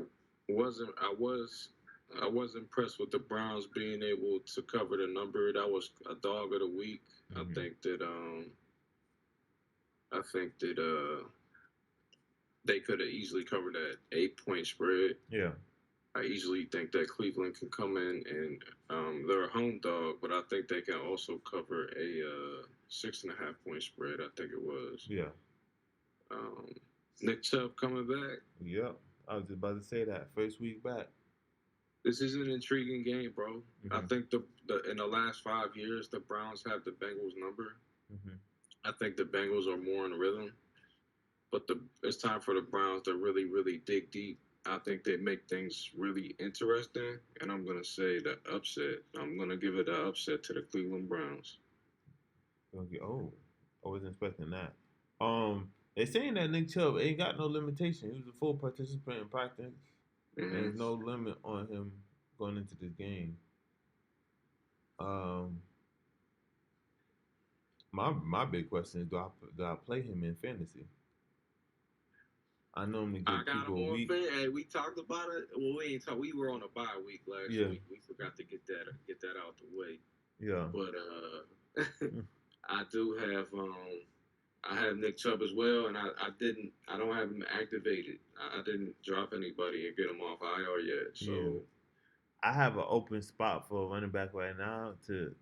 I was impressed with the Browns being able to cover the number. That was a dog of the week. I Mm-hmm. think that they could have easily covered that 8 point spread. Yeah. I easily think that Cleveland can come in and they're a home dog, but I think they can also cover a 6.5 point spread. I think it was. Yeah. Um, Nick Chubb coming back. Yep. I was just about to say that. First week back. This is an intriguing game, bro. I Mm-hmm. think the in the last 5 years, the Browns have the Bengals number. Mm-hmm. I think the Bengals are more in rhythm, but it's time for the Browns to really, really dig deep. I think they make things really interesting, and I'm gonna say the upset. I'm gonna give it an upset to the Cleveland Browns. Okay. Oh, I wasn't expecting that. They're saying that Nick Chubb ain't got no limitation. He was a full participant in practice, and Hmm. there's no limit on him going into this game. Um, my big question is, do I play him in fantasy? I normally I give got him people a on week. fan. Hey, we talked about it. Well, we ain't talk. We were on a bye week last Yeah. week. We forgot to get that out the way. Yeah. But I do have I have Nick Chubb as well, and I don't have him activated. I didn't drop anybody and get him off IR yet. Yeah. So I have an open spot for a running back right now to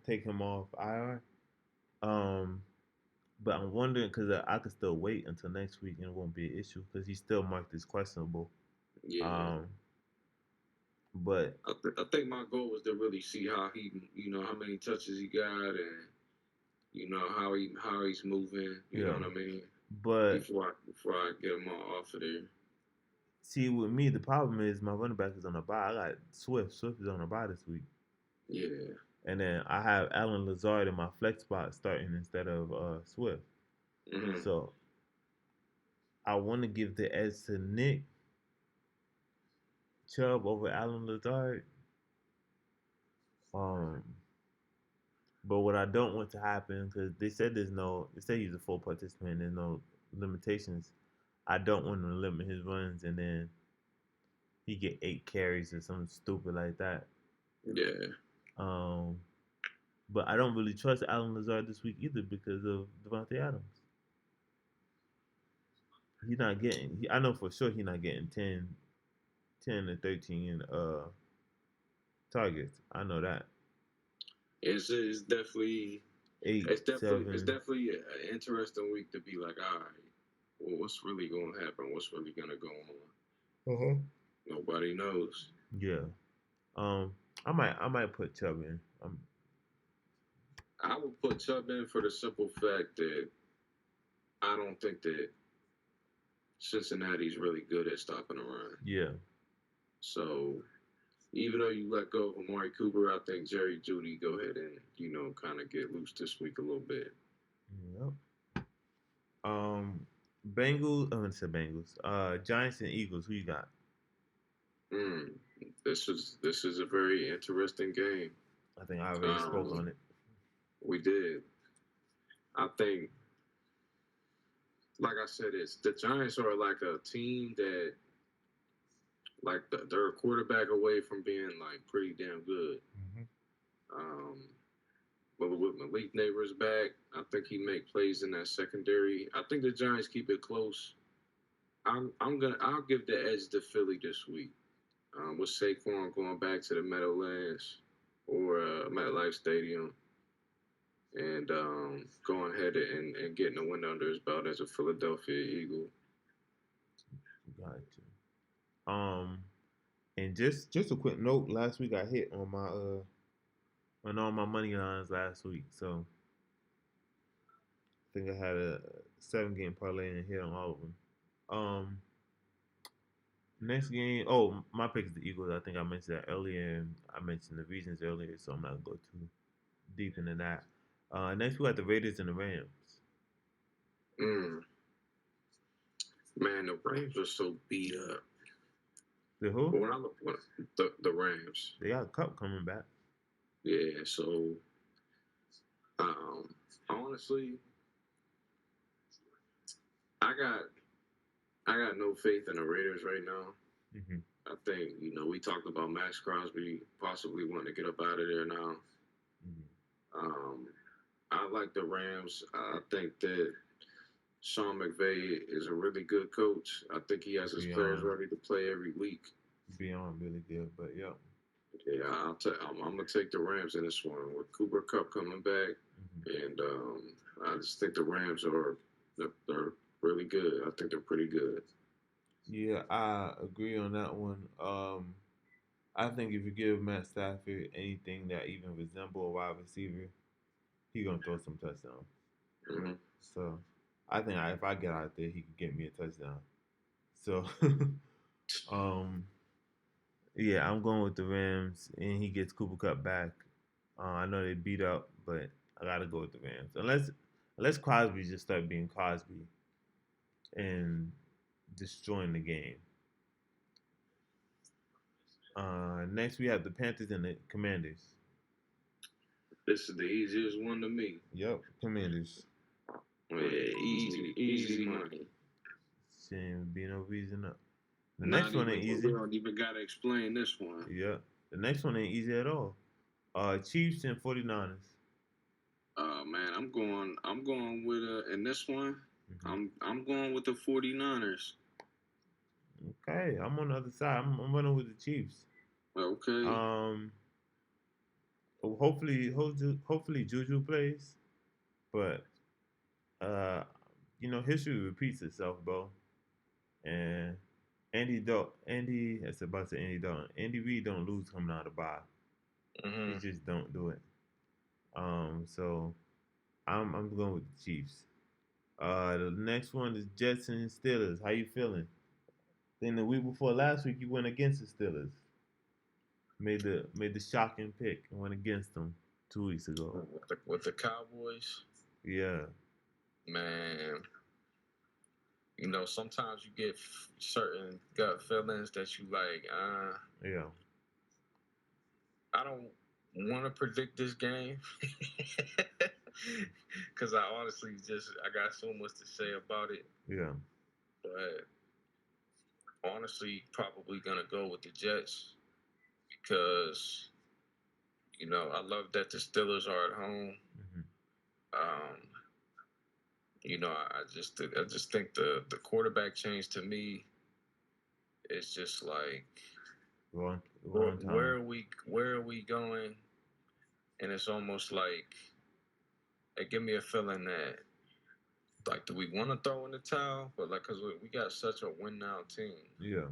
take him off IR. Um, but I'm wondering because I could still wait until next week and it won't be an issue because he's still marked as questionable. yeah, Um, but I think my goal was to really see how how many touches he got, and how he's moving. You know yeah, what I mean? but Before I get him off of there. see with me the problem is my running back is on a bye. I got Swift. Swift is on a bye this week, Yeah. and then I have Alan Lazard in my flex spot starting instead of Swift. Hmm. So I want to give the edge to Nick Chubb over Alan Lazard. Um, but what I don't want to happen, because they say he's a full participant, there's no limitations. I don't want to limit his runs and then he get 8 carries or something stupid like that. Yeah. Um, but I don't really trust Alan Lazard this week either because of Devontae Adams. He's not getting. I know for sure he's not getting 10 or 13 targets. I know that. It's definitely Eight, it's 7. definitely an interesting week to be like, all right, well, what's really going to happen? What's really going to go on? Uh-huh. Nobody knows. Yeah. Um, I might put Chubb in. I would put Chubb in for the simple fact that I don't think that Cincinnati's really good at stopping a run. Yeah. So Even though you let go of Amari Cooper, I think Jerry Judy go ahead and kind of get loose this week a little bit. Yep. Bengals. I'm gonna say Bengals. Giants and Eagles. Who you got? Mm, this is a very interesting game. I think I already spoke Um, on it. we did. I think, like I said, it's the Giants are like a team that like they're a quarterback away from being like pretty damn good. Mm-hmm. Um, but with Malik Neighbors back, I think he make plays in that secondary. I think the Giants keep it close. I'll give the edge to Philly this week. With Saquon going back to the Meadowlands or MetLife Stadium and going ahead and getting a win under his belt as a Philadelphia Eagle. Got you. And just a quick note. Last week I hit on my on all my money lines last week. So I think I had a 7 game parlay and hit on all of them. Um, Next game. Oh, my pick is the Eagles. I think I mentioned that earlier, and I mentioned the reasons earlier, so I'm not gonna go too deep into that. Next we got the Raiders and the Rams. Mm, man, the Rams are so beat up. The who? But when I look at the Rams, They got a Cup coming back. yeah. So honestly, I got no faith in the Raiders right now. Mm-hmm. I think we talked about Max Crosby possibly wanting to get up out of there now. Mm-hmm. I like the Rams. I think that Sean McVay is a really good coach. I think he has his players ready to play every week. Beyond really good, but yeah. Yeah, I'm gonna take the Rams in this one with Cooper Cup coming back, and I just think the Rams they're really good. I think they're pretty good. Yeah, I agree on that one. I think if you give Matt Stafford anything that even resemble a wide receiver, he gonna throw some touchdowns. Mm-hmm. So I think if I get out there, he could get me a touchdown. So um, yeah, I'm going with the Rams, and he gets Cooper Cup back. I know they beat up, but I gotta go with the Rams. Unless Crosby just start being Crosby and destroying the game. Next we have the Panthers and the Commanders. This is the easiest one to me. Yep, Commanders. Yeah, easy money. Shouldn't be no reason up. The Not next one ain't easy. We don't even gotta explain this one. Yeah, the next one ain't easy at all. Chiefs and 49ers. Man, I'm going with in this one. Mm-hmm. I'm going with the 49ers. Okay, I'm on the other side. I'm running with the Chiefs. Okay. Hopefully Juju plays, but history repeats itself, bro. And Andy Reid don't lose coming out of the bye. Mm-hmm. He just don't do it. So I'm going with the Chiefs. The next one is Jets and Steelers. How you feeling? Then the week before last week, you went against the Steelers. Made the shocking pick and went against them 2 weeks ago. With the Cowboys? Yeah. Man. Sometimes you get certain gut feelings that you like, yeah. I don't want to predict this game. Because I honestly I got so much to say about it. Yeah. But honestly, probably going to go with the Jets. Because, I love that the Steelers are at home. Mm-hmm. I just think the quarterback change to me is just like where are we going? And it's almost like it give me a feeling that like, do we want to throw in the towel? But like, cause we got such a win now team. Yeah.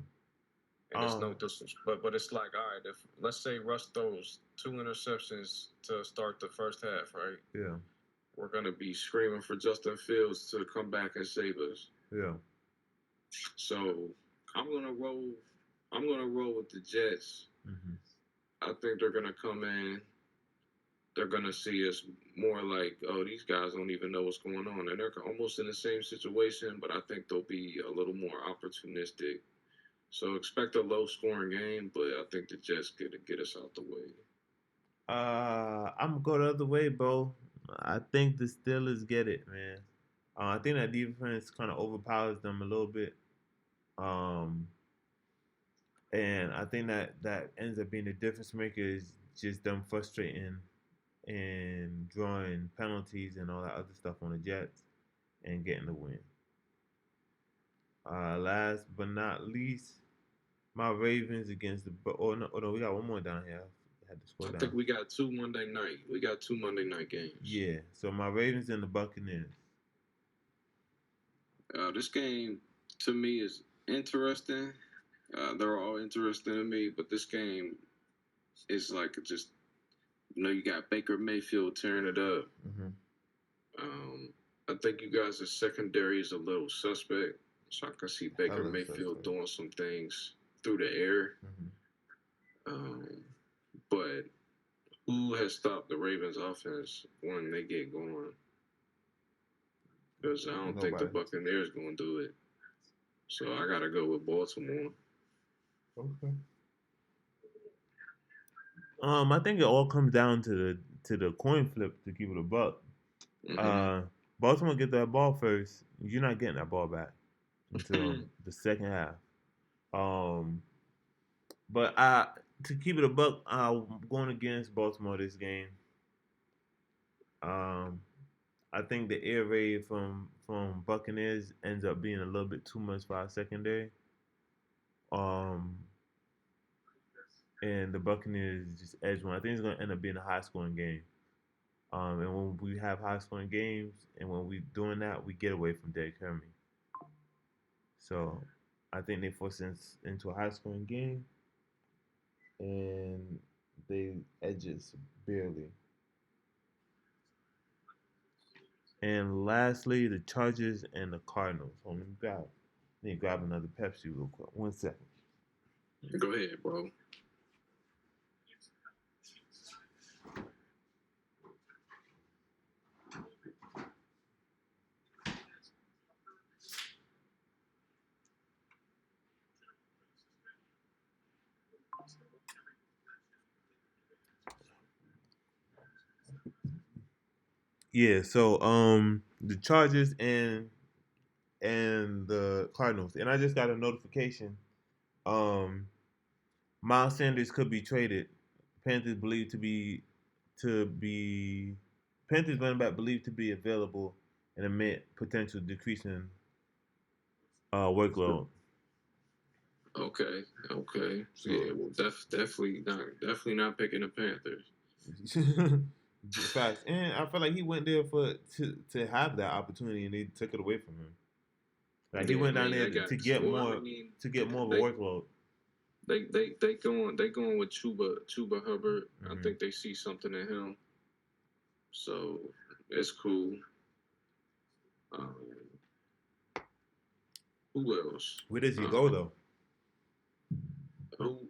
And it's no disrespect, but it's like, all right, if let's say Russ throws 2 interceptions to start the first half, right? Yeah. We're gonna be screaming for Justin Fields to come back and save us. Yeah. So I'm gonna roll with the Jets. Mm-hmm. I think they're gonna come in. They're gonna see us more like, oh, these guys don't even know what's going on, and they're almost in the same situation. But I think they'll be a little more opportunistic. So expect a low scoring game, but I think the Jets get us out the way. I'm gonna go the other way, bro. I think the Steelers get it, man. I think that defense kind of overpowers them a little bit. Um, and I think that ends up being the difference maker is just them frustrating and drawing penalties and all that other stuff on the Jets and getting the win. Last but not least, my Ravens against the. Oh no, we got one more down here. I had to scroll I down. think we got two Monday night. We got two Monday night games. Yeah, so my Ravens and the Buccaneers. This game to me is interesting. They're all interesting to me, but this game is like just you got Baker Mayfield tearing it up. Mm-hmm. I think you guys' secondary is a little suspect, so I can see Baker Mayfield doing some things through the air. Mm-hmm. But who has stopped the Ravens' offense when they get going? Because I don't think the Buccaneers going to do it. So I got to go with Baltimore. Okay. I think it all comes down to the coin flip to keep it a buck. Mm-hmm. Baltimore get that ball first. You're not getting that ball back until the second half. But to keep it a buck, I'm going against Baltimore this game. I think the air raid from Buccaneers ends up being a little bit too much for our secondary. And the Buccaneers just edge one. I think it's going to end up being a high scoring game. And when we have high scoring games, and when we're doing that, we get away from Derrick Henry. So I think they force us into a high scoring game, and they edge us barely. And lastly, the Chargers and the Cardinals. Let me grab another Pepsi real quick. 1 second. Go ahead, bro. Yeah, so the Chargers and the Cardinals. And I just got a notification. Miles Sanders could be traded. Panthers believed to be Panthers running back believed to be available and amid potential decreasing workload. Okay. So, yeah, well, definitely not picking the Panthers. Facts. And I feel like he went there to have that opportunity, and they took it away from him. Like he went down there to get more of a workload. They going with Chuba Hubbard. Mm-hmm. I think they see something in him, so it's cool. Who else? Where does he go though?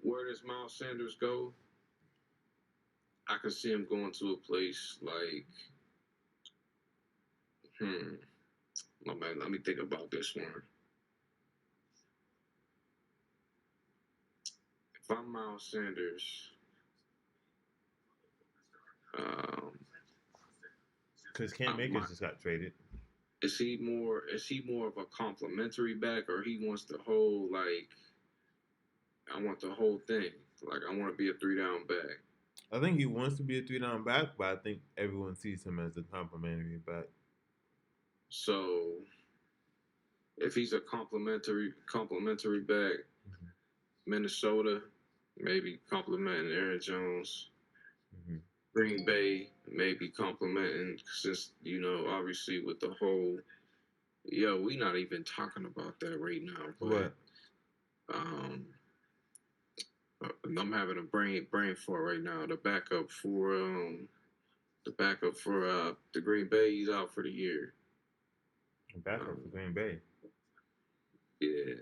Where does Miles Sanders go? I can see him going to a place like, let me think about this one. If I'm Miles Sanders, because Cam Akers just got traded. Is he more of a complimentary back, or he wants the whole I want the whole thing. Like I want to be a 3-down back. I think he wants to be a 3-down back, but I think everyone sees him as a complimentary back. So if he's a complimentary back, mm-hmm. Minnesota, maybe complimenting Aaron Jones. Mm-hmm. Green Bay, maybe complimenting, since, obviously with the whole, we not even talking about that right now. But, what? I'm having a brain fart right now. The backup for the Green Bay, he's out for the year. The backup for Green Bay. Yeah.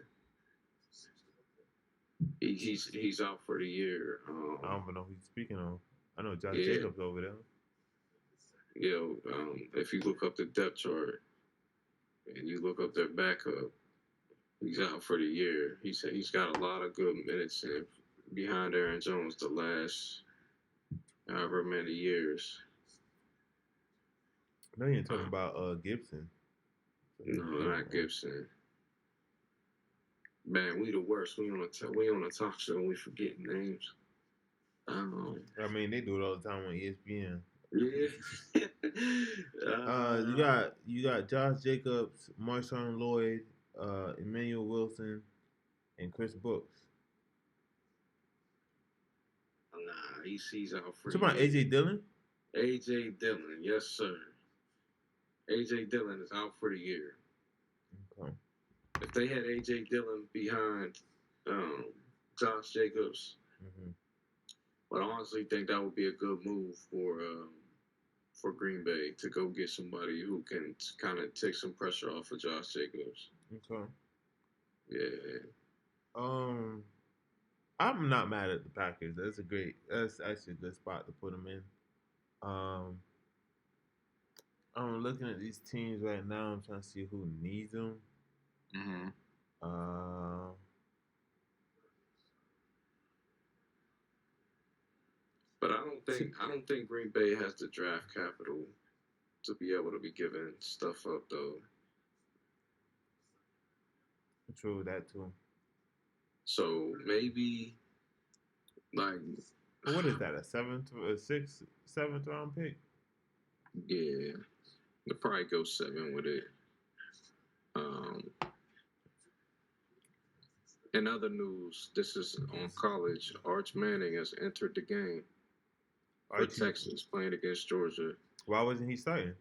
He's out for the year. I don't even know who he's speaking on. I know Josh Yeah, Jacobs over there. if you look up the depth chart and you look up their backup, he's out for the year. He's got a lot of good minutes in behind Aaron Jones the last however many years. No, you ain't talking Uh, about Gibson. So no, he's the other not one. Gibson. Man, we the worst. We on a talk show and we forget names. Um, I mean, they do it all the time on ESPN. yeah. You got Josh Jacobs, Marshawn Lloyd, Emmanuel Wilson, and Chris Brooks. Nah, he's out You for the talking about year. AJ Dillon? AJ Dillon, yes sir. AJ Dillon is out for the year. Okay. If they had AJ Dillon behind um, Josh Jacobs, Mm-hmm. but I honestly think that would be a good move for Green Bay to go get somebody who can kind of take some pressure off of Josh Jacobs. Okay. Yeah, Um, I'm not mad at the Packers. That's actually a good spot to put them in. Um, I'm looking at these teams right now. I'm trying to see who needs them. mm-hmm. Uh, But I don't think Green Bay has the draft capital to be able to be giving stuff up though. true that too. So maybe like What is that? A seventh round pick? yeah, they'll probably go 7 with it. Um, in other news, this is on college. Arch Manning has entered the game for Archie, Texas playing against Georgia. why wasn't he starting?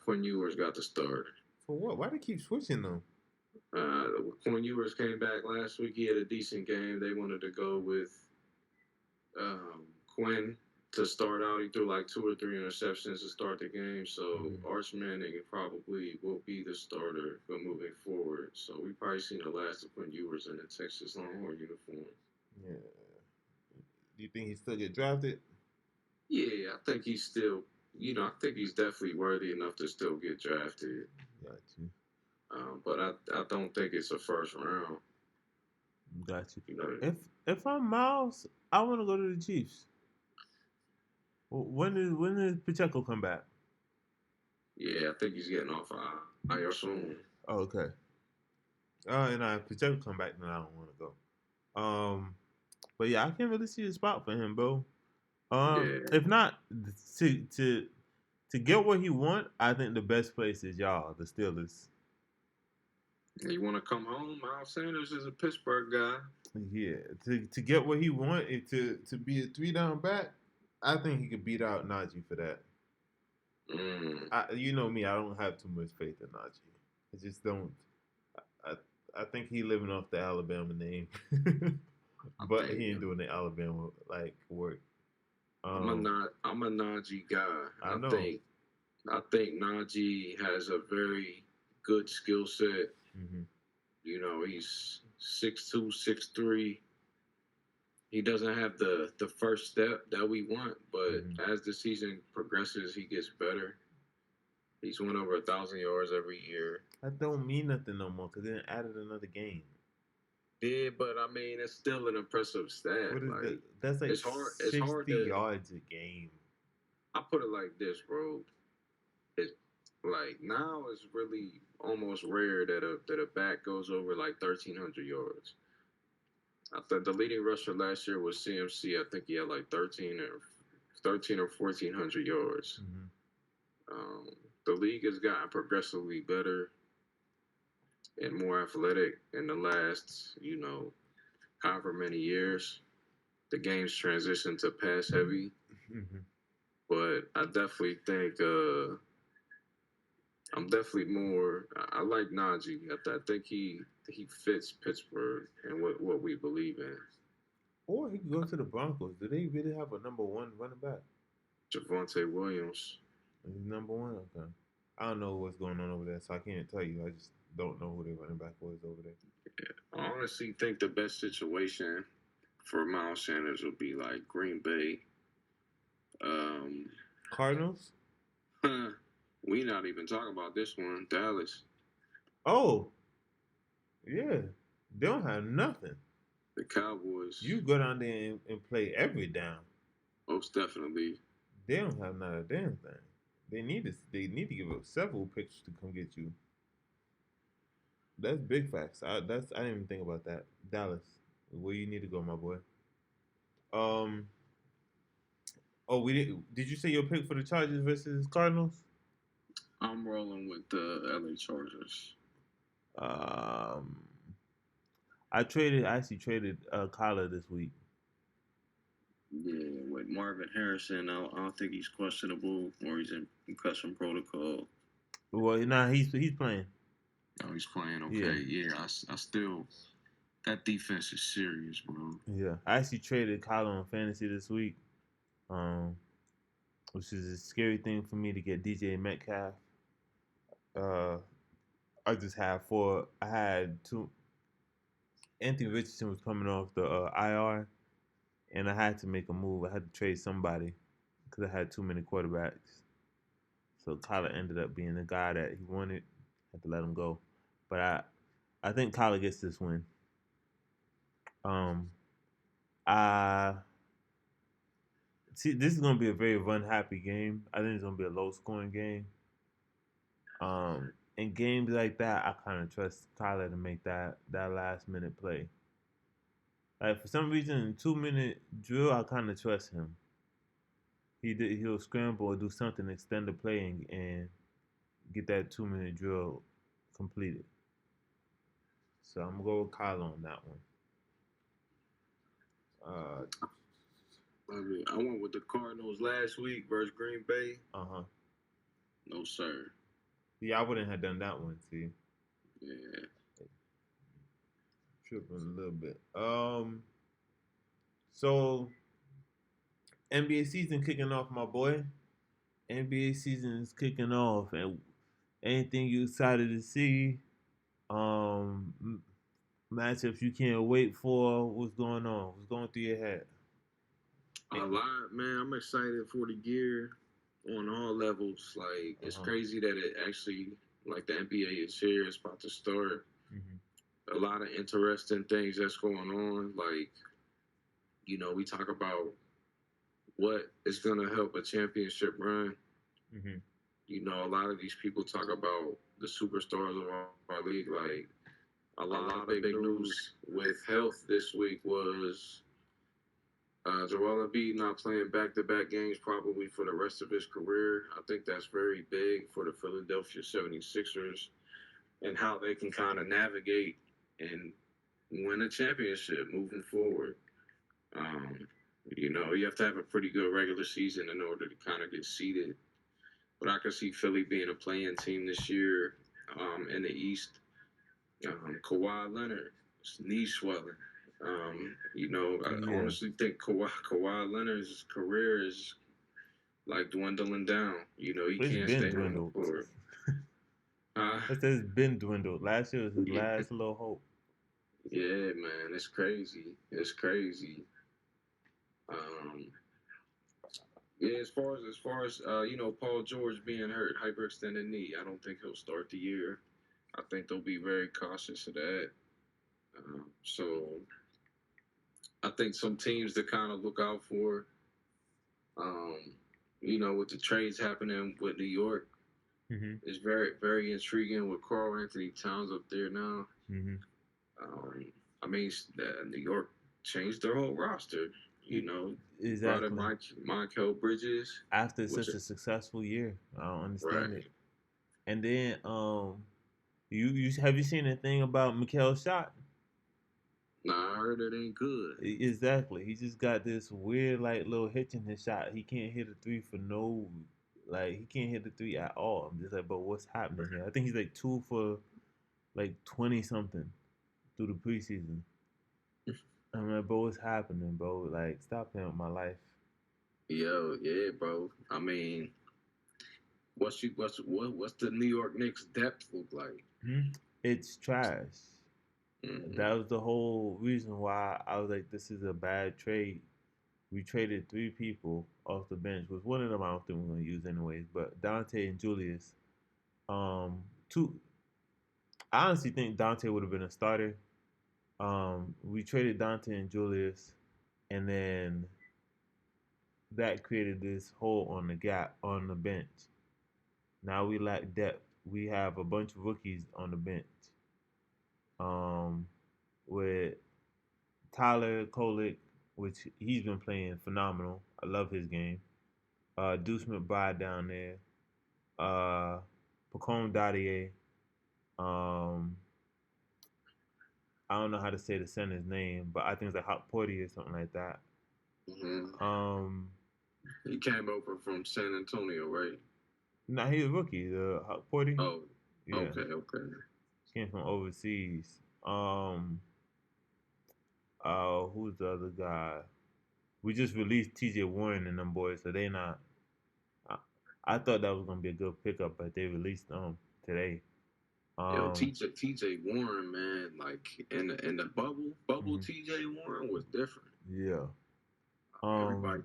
Quinn Ewers got the start. For what? Why they keep switching them? Quinn Ewers came back last week. He had a decent game. They wanted to go with Quinn to start out. He threw like 2 or 3 interceptions to start the game. So Arch Manning probably will be the starter for moving forward. So we probably seen the last of Quinn Ewers in the Texas Longhorn uniform. Yeah. Do you think he still get drafted? Yeah, I think he's still. I think he's definitely worthy enough to still get drafted. Got you. But I don't think it's a first round. Got you. You know, If I'm Miles, I want to go to the Chiefs. When does Pacheco come back? yeah, I think he's getting off IR soon. Oh, okay. And if Pacheco come back, then I don't want to go. But yeah, I can't really see a spot for him, bro. Yeah, If not to get what he want, I think the best place is y'all, the Steelers. you want to come home? Miles Sanders is a Pittsburgh guy. Yeah, to get what he want and to be a 3 down back, I think he could beat out Najee for that. You know me, I don't have too much faith in Najee. I just don't. I I think he living off the Alabama name, but he ain't doing the Alabama like work. I'm a Najee guy. I know. I think Najee has a very good skill set. Mm-hmm. He's 6'2", 6'3". He doesn't have the first step that we want, but as the season progresses, he gets better. He's won over 1,000 yards every year. That don't mean nothing no more because they added another game. Yeah, but I mean, it's still an impressive stat. What is that? That's like it's hard 60 to, yards a game. I put it like this, bro. It's like now it's really almost rare that a back goes over like 1,300 yards. I thought the leading rusher last year was CMC. I think he had like 13 or 1,400 yards. The league has gotten progressively better and more athletic in the last, however many years. The game's transitioned to pass heavy, but I definitely think I'm definitely more. I like Najee. I think he fits Pittsburgh and what we believe in. Or he could go to the Broncos. Do they really have a number 1 running back? Javonte Williams. He's number 1. Okay. I don't know what's going on over there, so I can't tell you. I just don't know who their running back was over there. I honestly think the best situation for Miles Sanders would be like Green Bay. Um, Cardinals? we not even talking about this one. Dallas, Oh, yeah. They don't have nothing. the Cowboys. You go down there and play every down. Most definitely. They don't have not a damn thing. They need to give up several picks to come get you. That's big facts. I didn't even think about that. Dallas, where you need to go, my boy. Um. Oh, we did. Did you say your pick for the Chargers versus Cardinals? I'm rolling with the LA Chargers. Um. I actually traded Kyler this week. Yeah, with Marvin Harrison, I don't think he's questionable or he's in concussion protocol. Well, nah, he's playing. Oh, he's playing. Okay, yeah. I still that defense is serious, bro. Yeah, I actually traded Kyler on fantasy this week, which is a scary thing for me to get DJ Metcalf. I just had four. I had two. Anthony Richardson was coming off the IR, and I had to make a move. I had to trade somebody because I had too many quarterbacks. So Kyler ended up being the guy that he wanted. I had to let him go, but I think Kyler gets this win. I see this is gonna be a very run happy game. I think it's gonna be a low scoring game. In games like that, I kind of trust Kyler to make that last minute play. Like for some reason, in 2 minute drill, I kind of trust him. He'll scramble or do something, extend the play, and get that 2 minute drill completed. So I'm gonna go with Kyler on that one. I went with the Cardinals last week versus Green Bay. No sir. Yeah, I wouldn't have done that one. See. Yeah. Tripping a little bit. So NBA season kicking off, my boy. NBA season is kicking off, and anything you excited to see? Matchups you can't wait for? What's going on? What's going through your head? A lot, man. I'm excited for the year on all levels. Like it's crazy that it actually, like the NBA is here. It's about to start. A lot of interesting things that's going on. Like, you know, we talk about what is going to help a championship run. You know, a lot of these people talk about the superstars of our league. Like, a lot of big news with health this week was Joel Embiid not playing back-to-back games probably for the rest of his career. I think that's very big for the Philadelphia 76ers and how they can kind of navigate and win a championship moving forward. You know, you have to have a pretty good regular season in order to kind of get seeded. But I could see Philly being a playing team this year in the East. Kawhi Leonard, knee swelling. You know, I honestly think Kawhi Leonard's career is like dwindling down. You know, he can't stay on the court. It's been dwindled. Last year was his last little hope. Yeah, man, it's crazy. It's crazy. Yeah, as far as you know, Paul George being hurt, hyperextended knee, I don't think he'll start the year. I think they'll be very cautious of that. So I think some teams to kind of look out for. You know, with the trades happening with New York, it's very, very intriguing with Karl Anthony Towns up there now. I mean, New York changed their whole roster. You know, exactly. Brought in Mikal Bridges after such a successful year. I don't understand it. And then, you have you seen anything about Mikal's shot? Nah, I heard it ain't good. Exactly. He just got this weird like little hitch in his shot. He can't hit a three for no, like he can't hit the three at all. I'm just like, but what's happening here? I think he's like 2 for like 20 something through the preseason. I'm like, bro, what's happening, bro? Like, stop playing with my life. Yo, yeah, bro. I mean, what's the New York Knicks depth look like? It's trash. Mm-hmm. That was the whole reason why I was like, this is a bad trade. We traded 3 people off the bench. Was one of them I don't think we're gonna use anyways. But Dante and Julius, two. I honestly think Dante would have been a starter. We traded Dante and Julius, and then that created this hole on the gap on the bench. Now we lack depth. We have a bunch of rookies on the bench. With Tyler Kolek, which he's been playing phenomenal. I love his game. Deuce McBride down there. Pacome Dadier. Um, I don't know how to say the center's name, but I think it's like Hot Porty or something like that. Mm-hmm. He came over from San Antonio, right? Nah, he's a rookie. The Hot Porty. Oh, yeah. Okay. Came from overseas. Who's the other guy? We just released T.J. Warren and them boys, so they not. I thought that was gonna be a good pickup, but they released them today. T.J. Warren, man, like in the bubble, mm-hmm. T.J. Warren was different. Yeah. Everybody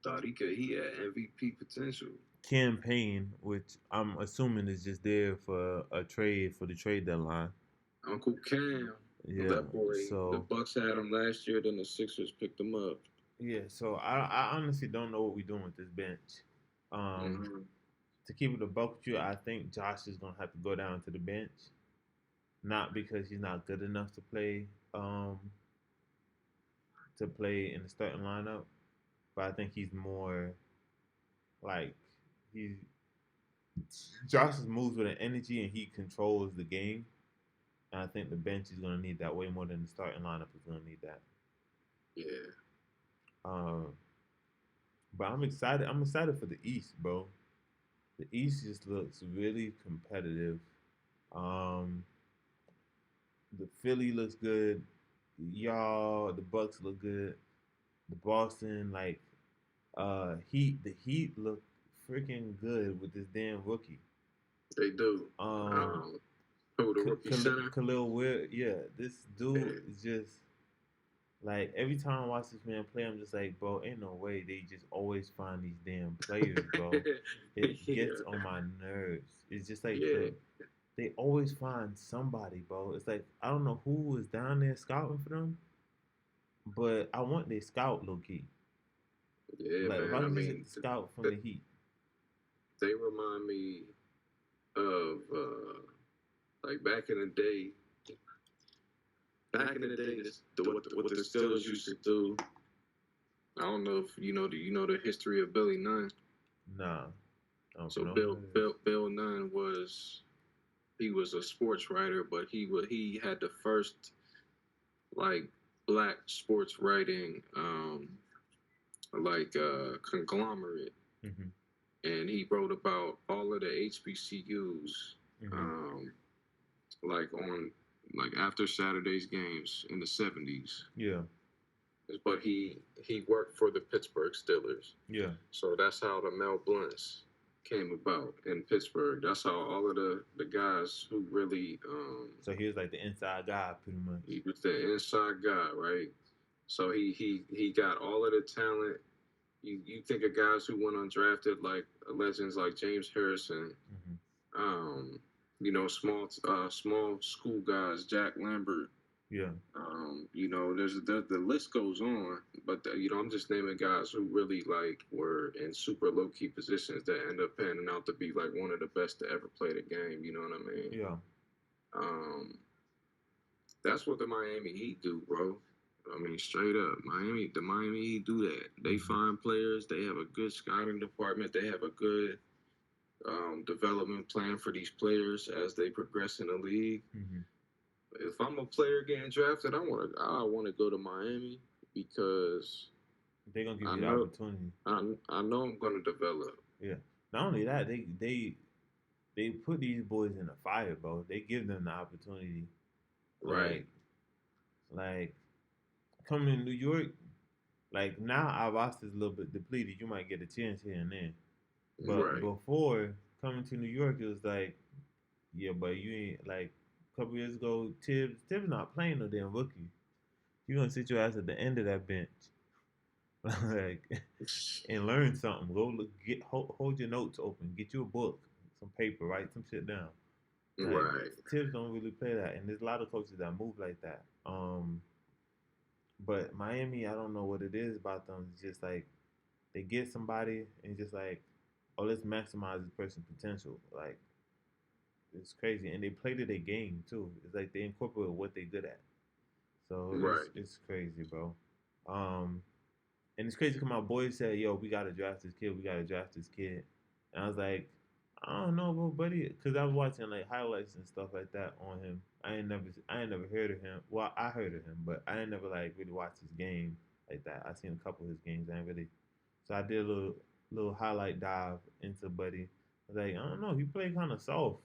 thought he had MVP potential. Cam Payne, which I'm assuming is just there for a trade for the trade deadline. Uncle Cam. Yeah. That boy. So the Bucks had him last year, then the Sixers picked him up. Yeah. So I honestly don't know what we're doing with this bench. To keep it a buck with you, I think Josh is gonna have to go down to the bench. Not because he's not good enough to play in the starting lineup, but I think he's more like Josh moves with an energy and he controls the game. And I think the bench is gonna need that way more than the starting lineup is gonna need that. Yeah. But I'm excited. I'm excited for the East, bro. The East just looks really competitive. The Philly looks good. The Bucks look good. The Boston, Heat. The Heat look freaking good with this damn rookie. They do. The rookie center? Khalil Weir. Yeah, this dude is just like every time I watch this man play, I'm just like, bro, ain't no way they just always find these damn players, bro. It gets on my nerves. It's just like they always find somebody, bro. It's like I don't know who is down there scouting for them, but I want their scout low key. Yeah, like, man. If I mean, scout from the Heat. They remind me of like back in the day. What the Steelers used to do. I don't know if you know the history of Billy Nunn. Nah. So Bill Nunn was a sports writer, but he had the first like black sports writing conglomerate, mm-hmm. and he wrote about all of the HBCUs, mm-hmm. Like after Saturday's games in the 70s. Yeah. But he worked for the Pittsburgh Steelers. Yeah. So that's how the Mel Blunts came about in Pittsburgh. That's how all of the guys who really so he was like the inside guy pretty much. He was the inside guy, right? So he got all of the talent. You think of guys who went undrafted, like legends like James Harrison, mm-hmm. Small school guys, Jack Lambert. Yeah. There's the list goes on, but I'm just naming guys who really were in super low key positions that end up panning out to be like one of the best to ever play the game. You know what I mean? Yeah. That's what the Miami Heat do, bro. I mean, straight up, the Miami Heat do that. They find players. They have a good scouting department. They have a good development plan for these players as they progress in the league. Mm-hmm. If I'm a player getting drafted, I want to go to Miami because they're gonna give you the opportunity. I know I'm gonna develop. Yeah. Not only that, they put these boys in the fire, bro. They give them the opportunity. Right. Like coming to New York, like now our roster's a little bit depleted. You might get a chance here and there. But before coming to New York, it was like, yeah, but you ain't like a couple years ago. Tibbs not playing no damn rookie. You gonna sit your ass at the end of that bench, like, and learn something. Go look, hold your notes open. Get you a book, some paper, write some shit down. Like Right. Tibbs don't really play that, and there's a lot of coaches that move like that. But Miami, I don't know what it is about them. It's just like they get somebody and just like, oh, let's maximize this person's potential. Like it's crazy, and they play to their game too. It's like they incorporate what they good at. So Right. it's crazy, bro. Um, and it's crazy because my boy said, "Yo, we gotta draft this kid. We gotta draft this kid." And I was like, "I don't know, bro, buddy," because I was watching like highlights and stuff like that on him. I ain't never heard of him. Well, I heard of him, but I ain't never like really watched his game like that. I seen a couple of his games. I ain't really. So I did a little highlight dive into Buddy. I was like, I don't know, he played kind of soft.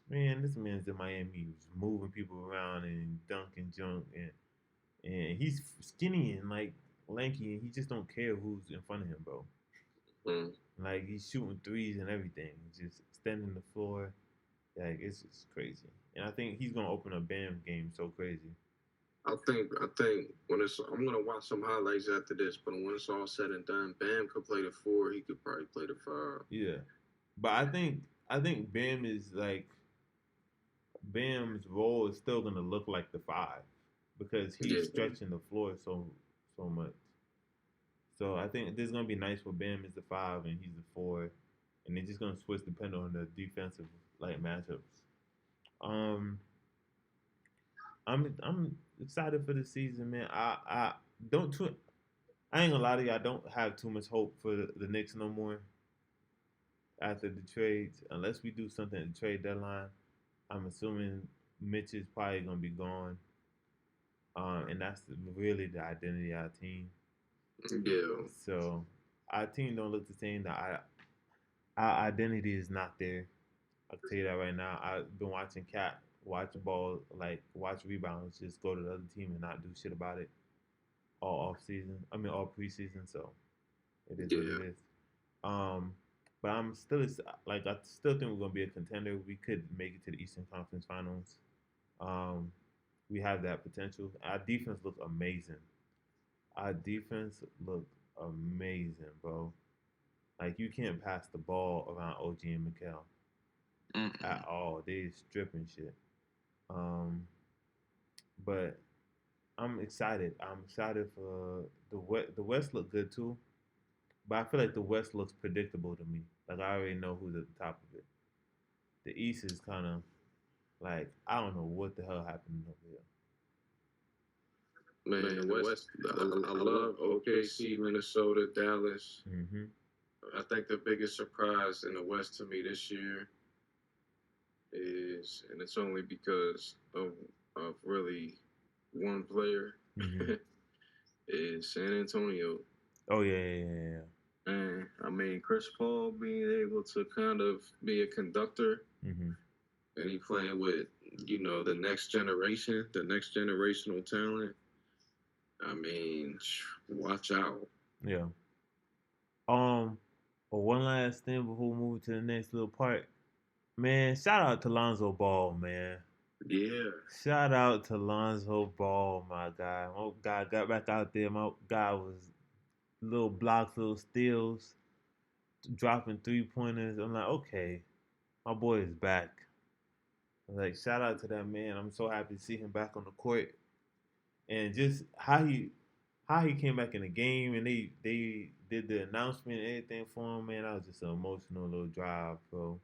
Man, this man's in Miami. He's moving people around and dunking junk, and he's skinny and like lanky, and he just don't care who's in front of him, bro. Mm. Like he's shooting threes and everything, just extending the floor. Like it's just crazy. And I think he's gonna open a Bam game so crazy. I think when it's I'm gonna watch some highlights after this, but when it's all said and done, Bam could play the 4. He could probably play the 5. Yeah, but I think Bam is like Bam's role is still gonna look like the 5 because Yeah. he's stretching the floor so much. So I think this is gonna be nice for Bam as the 5 and he's the 4, and they're just gonna switch depending on the defensive like matchups. Um, I'm excited for the season, man. I don't too. I ain't gonna lie to you. I don't have too much hope for the Knicks no more after the trades, unless we do something at the trade deadline. I'm assuming Mitch is probably gonna be gone, and that's really the identity of our team. Yeah. So our team don't look the same. Our identity is not there. I can tell you that right now. I've been watching Cat watch ball, like watch rebounds, just go to the other team and not do shit about it all off season. I mean all preseason. So it is what Yeah. it is. Um, but I'm still like I still think we're gonna be a contender. We could make it to the Eastern Conference Finals. Um, we have that potential. Our defense looked amazing. Our defense looked amazing, bro. Like you can't pass the ball around OG and Mikal at all. They stripping shit. Um, but I'm excited. I'm excited for the West. The West look good too, but I feel like the West looks predictable to me. Like I already know who's at the top of it. The East is kind of like I don't know what the hell happened over Man, the West. I love OKC, Minnesota, Dallas. here. Mm-hmm. I think the biggest surprise in the West to me this year is, and it's only because of really one player, Mm-hmm. is San Antonio. Oh yeah. And I mean, Chris Paul being able to kind of be a conductor, Mm-hmm. and he playing with the next generation, the next generational talent. I mean, watch out. Yeah. But one last thing before we move to the next little part, man. Shout out to Lonzo Ball, man. Yeah. Shout out to Lonzo Ball, my guy. My guy got back out there. My guy was little blocks, little steals, dropping 3 pointers. I'm like, okay, my boy is back. Like, shout out to that man. I'm so happy to see him back on the court, and just how he came back in the game, and they did the announcement and everything for him. Man, that was just an emotional little drive, bro.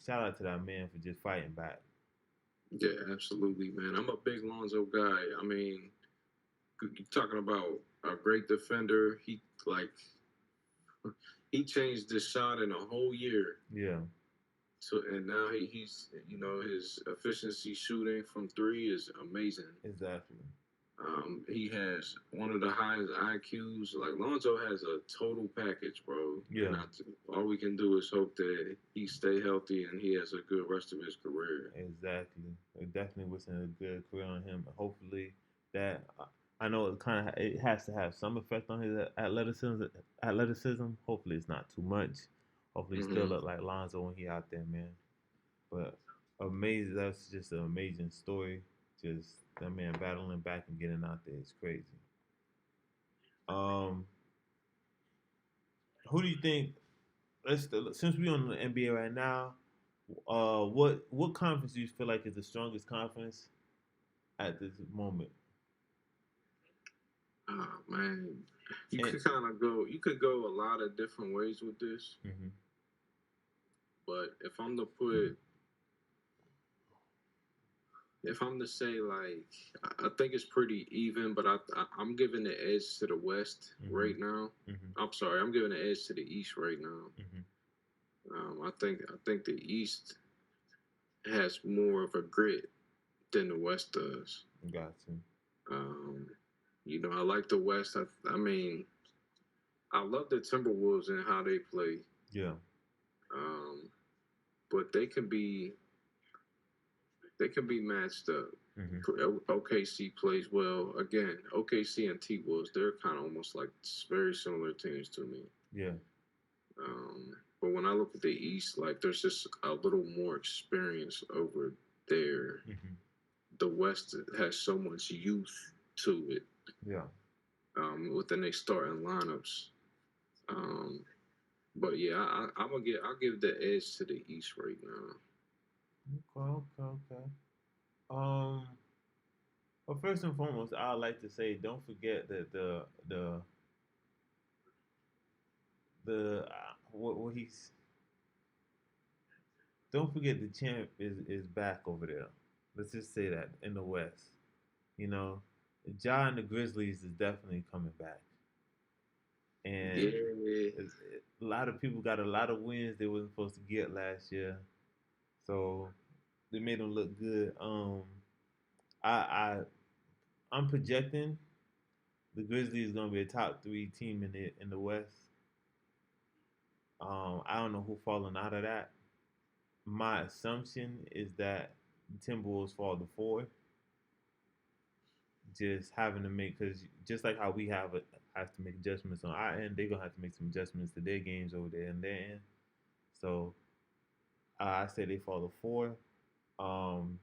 Shout out to that man for just fighting back. Yeah, absolutely, man. I'm a big Lonzo guy. I mean, you're talking about a great defender. He changed his shot in a whole year. Yeah. So and now he's his efficiency shooting from 3 is amazing. Exactly. He has one of the highest IQs. Like Lonzo has a total package, bro. Yeah. And all we can do is hope that he stay healthy and he has a good rest of his career. Exactly. We're definitely wishing a good career on him. Hopefully that I know it has to have some effect on his athleticism. Hopefully it's not too much. Hopefully, he still Mm-hmm. look like Lonzo when he out there, man. But amazing. That's just an amazing story. Just that man battling back and getting out there is crazy. Um, who do you think? Since we're on the NBA right now, what conference do you feel like is the strongest conference at this moment? Oh man, you And, could kind of go. You could go a lot of different ways with this, mm-hmm, but if I'm to say like, I think it's pretty even, but I'm giving the edge to the West mm-hmm, right now. mm-hmm, I'm sorry, I'm giving the edge to the East right now. mm-hmm. I think the East has more of a grit than the West does. Got you. Um, I like the West. I mean, I love the Timberwolves and how they play. Yeah. Um, but they can be matched up. Mm-hmm. OKC plays well. Again, OKC and T Wolves, they're kind of almost like very similar teams to me. Yeah. But when I look at the East, like there's just a little more experience over there. Mm-hmm. The West has so much youth to it Yeah. within their starting lineups. Um, but yeah, I'll give the edge to the East right now. Okay. Okay. Okay. Um. Well, first and foremost, I'd like to say, don't forget that what he's. Don't forget the champ is back over there. Let's just say that in the West. You know, Ja and the Grizzlies is definitely coming back, and Yeah. a lot of people got a lot of wins they wasn't supposed to get last year, so they made them look good. I I I'm projecting the Grizzlies is gonna be a top three team in the West. I don't know who falling out of that. My assumption is that the Timberwolves fall to four. Just having to make because just like how we have to make adjustments on our end, they're gonna have to make some adjustments to their games over there and their end. So I say they fall to four. Um,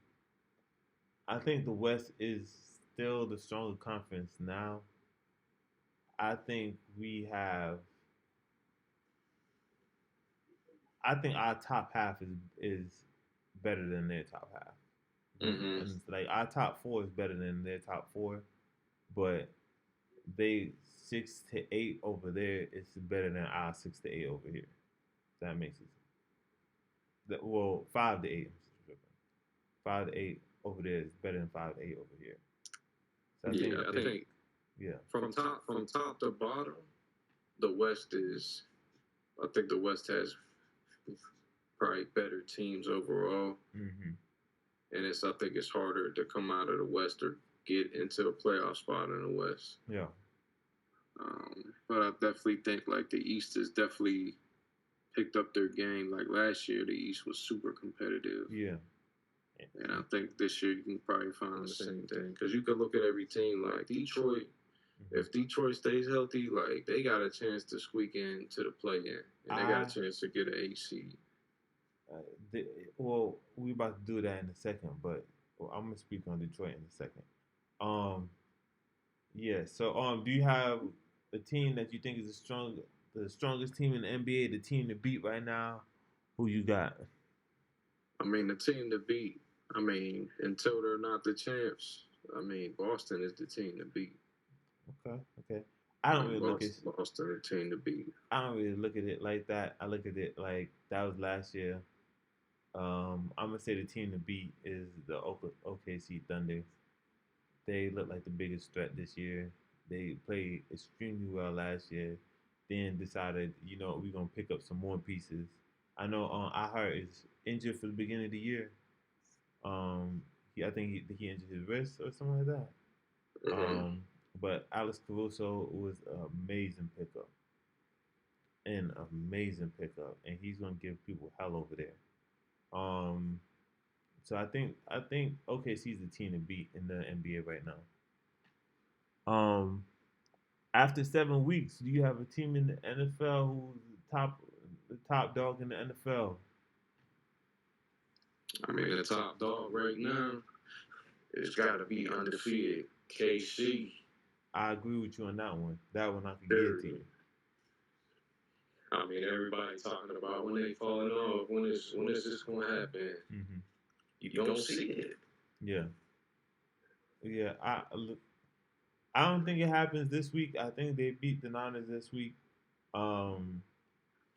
I think the West is still the stronger conference now. I think we have. I think our top half is better than their top half. Mm-hmm. And it's like our top four is better than their top four, but they 6 to 8 over there is better than our 6 to 8 over here. That makes sense. Well, 5 to 8. 5 to 8 over there is better than 5 to 8 over here. So I Yeah, think, I think yeah, from top to bottom, the West is. I think the West has probably better teams overall, mm-hmm, and I think it's harder to come out of the West or get into a playoff spot in the West. yeah, But I definitely think like the East has definitely picked up their game. Like last year, the East was super competitive. yeah, And I think this year you can probably find the same thing because you can look at every team like Detroit. mm-hmm. If Detroit stays healthy, like they got a chance to squeak into the play-in, and they got a chance to get an 8 seed. Uh, the, well, we about to do that in a second, but I'm gonna speak on Detroit in a second. Um, yeah. So, do you have a team that you think is the strongest team in the NBA, the team to beat right now? Who you got? I mean, the team to beat. I mean, until they're not the champs, I mean, Boston is the team to beat. Okay, okay. I don't really look at Boston the team to beat. I don't really look at it like that. I look at it like that was last year. I'm gonna say the team to beat is the OKC Thunder. They look like the biggest threat this year. They played extremely well last year. Then decided, we're gonna pick up some more pieces. I know I heard is injured for the beginning of the year. I think he injured his wrist or something like that. Mm-hmm. But Alex Caruso was an amazing pickup, and he's gonna give people hell over there. Um, so I think OKC is the team to beat in the NBA right now. After 7 weeks, do you have a team in the NFL who's top the top dog in the NFL? I mean, the top dog right now, it's got to be undefeated KC. I agree with you on that one. That one I can give to you. Period. I mean, everybody talking about when they falling off. When is this gonna happen? Mm-hmm. You don't see it. Yeah. Yeah. I don't think it happens this week. I think they beat the Niners this week.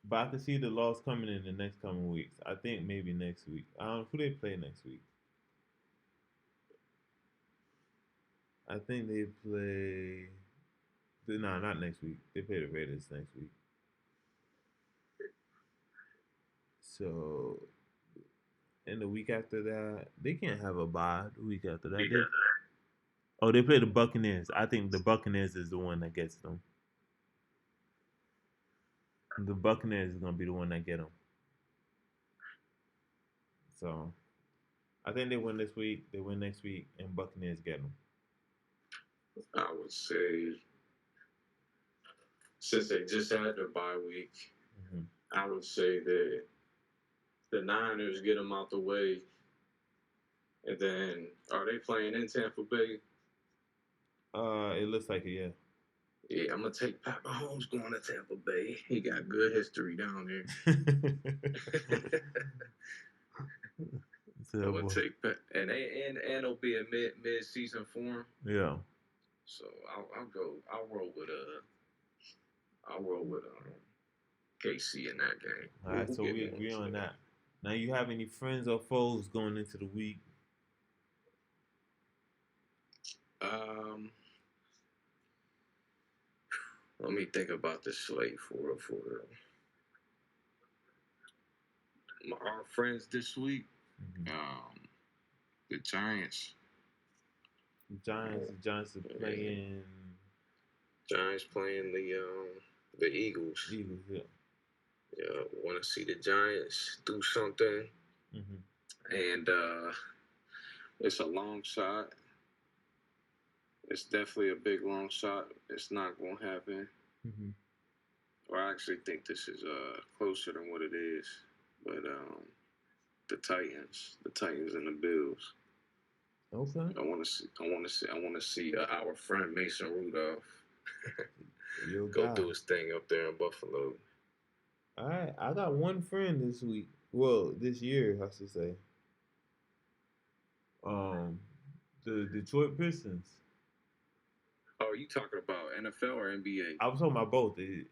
But I can see the loss coming in the next coming weeks. I think maybe next week. I don't know who they play next week. I think they play. No, not next week. They play the Raiders next week. So, and the week after that, they can't have a bye. The week after that, they play the Buccaneers. I think the Buccaneers is the one that gets them. The Buccaneers is gonna be the one that get them. So, I think they win this week. They win next week, and Buccaneers get them. I would say, since they just had their bye week, I would say that the Niners get them out the way. And then, are they playing in Tampa Bay? It looks like it, yeah. Yeah, I'm gonna take Pat Mahomes going to Tampa Bay. He got good history down there. I'm gonna take Pat, and it'll be a mid-season form. Yeah. So I'll roll with KC in that game. All right, so we agree on that. Now, you have any friends or foes going into the week? Let me think about this slate for real. Our friends this week, the Giants. The Giants are playing. Giants playing the Eagles. Eagles, yeah. Yeah, want to see the Giants do something. And it's a long shot. It's definitely a big long shot. It's not going to happen. Or I actually think this is closer than what it is. But the Titans and the Bills. Okay. I want to see our friend Mason Rudolph go do his thing up there in Buffalo. All right, I got one friend this week. Well, this year, I should say. The Detroit Pistons. Oh, are you talking about NFL or NBA? I was talking about both. I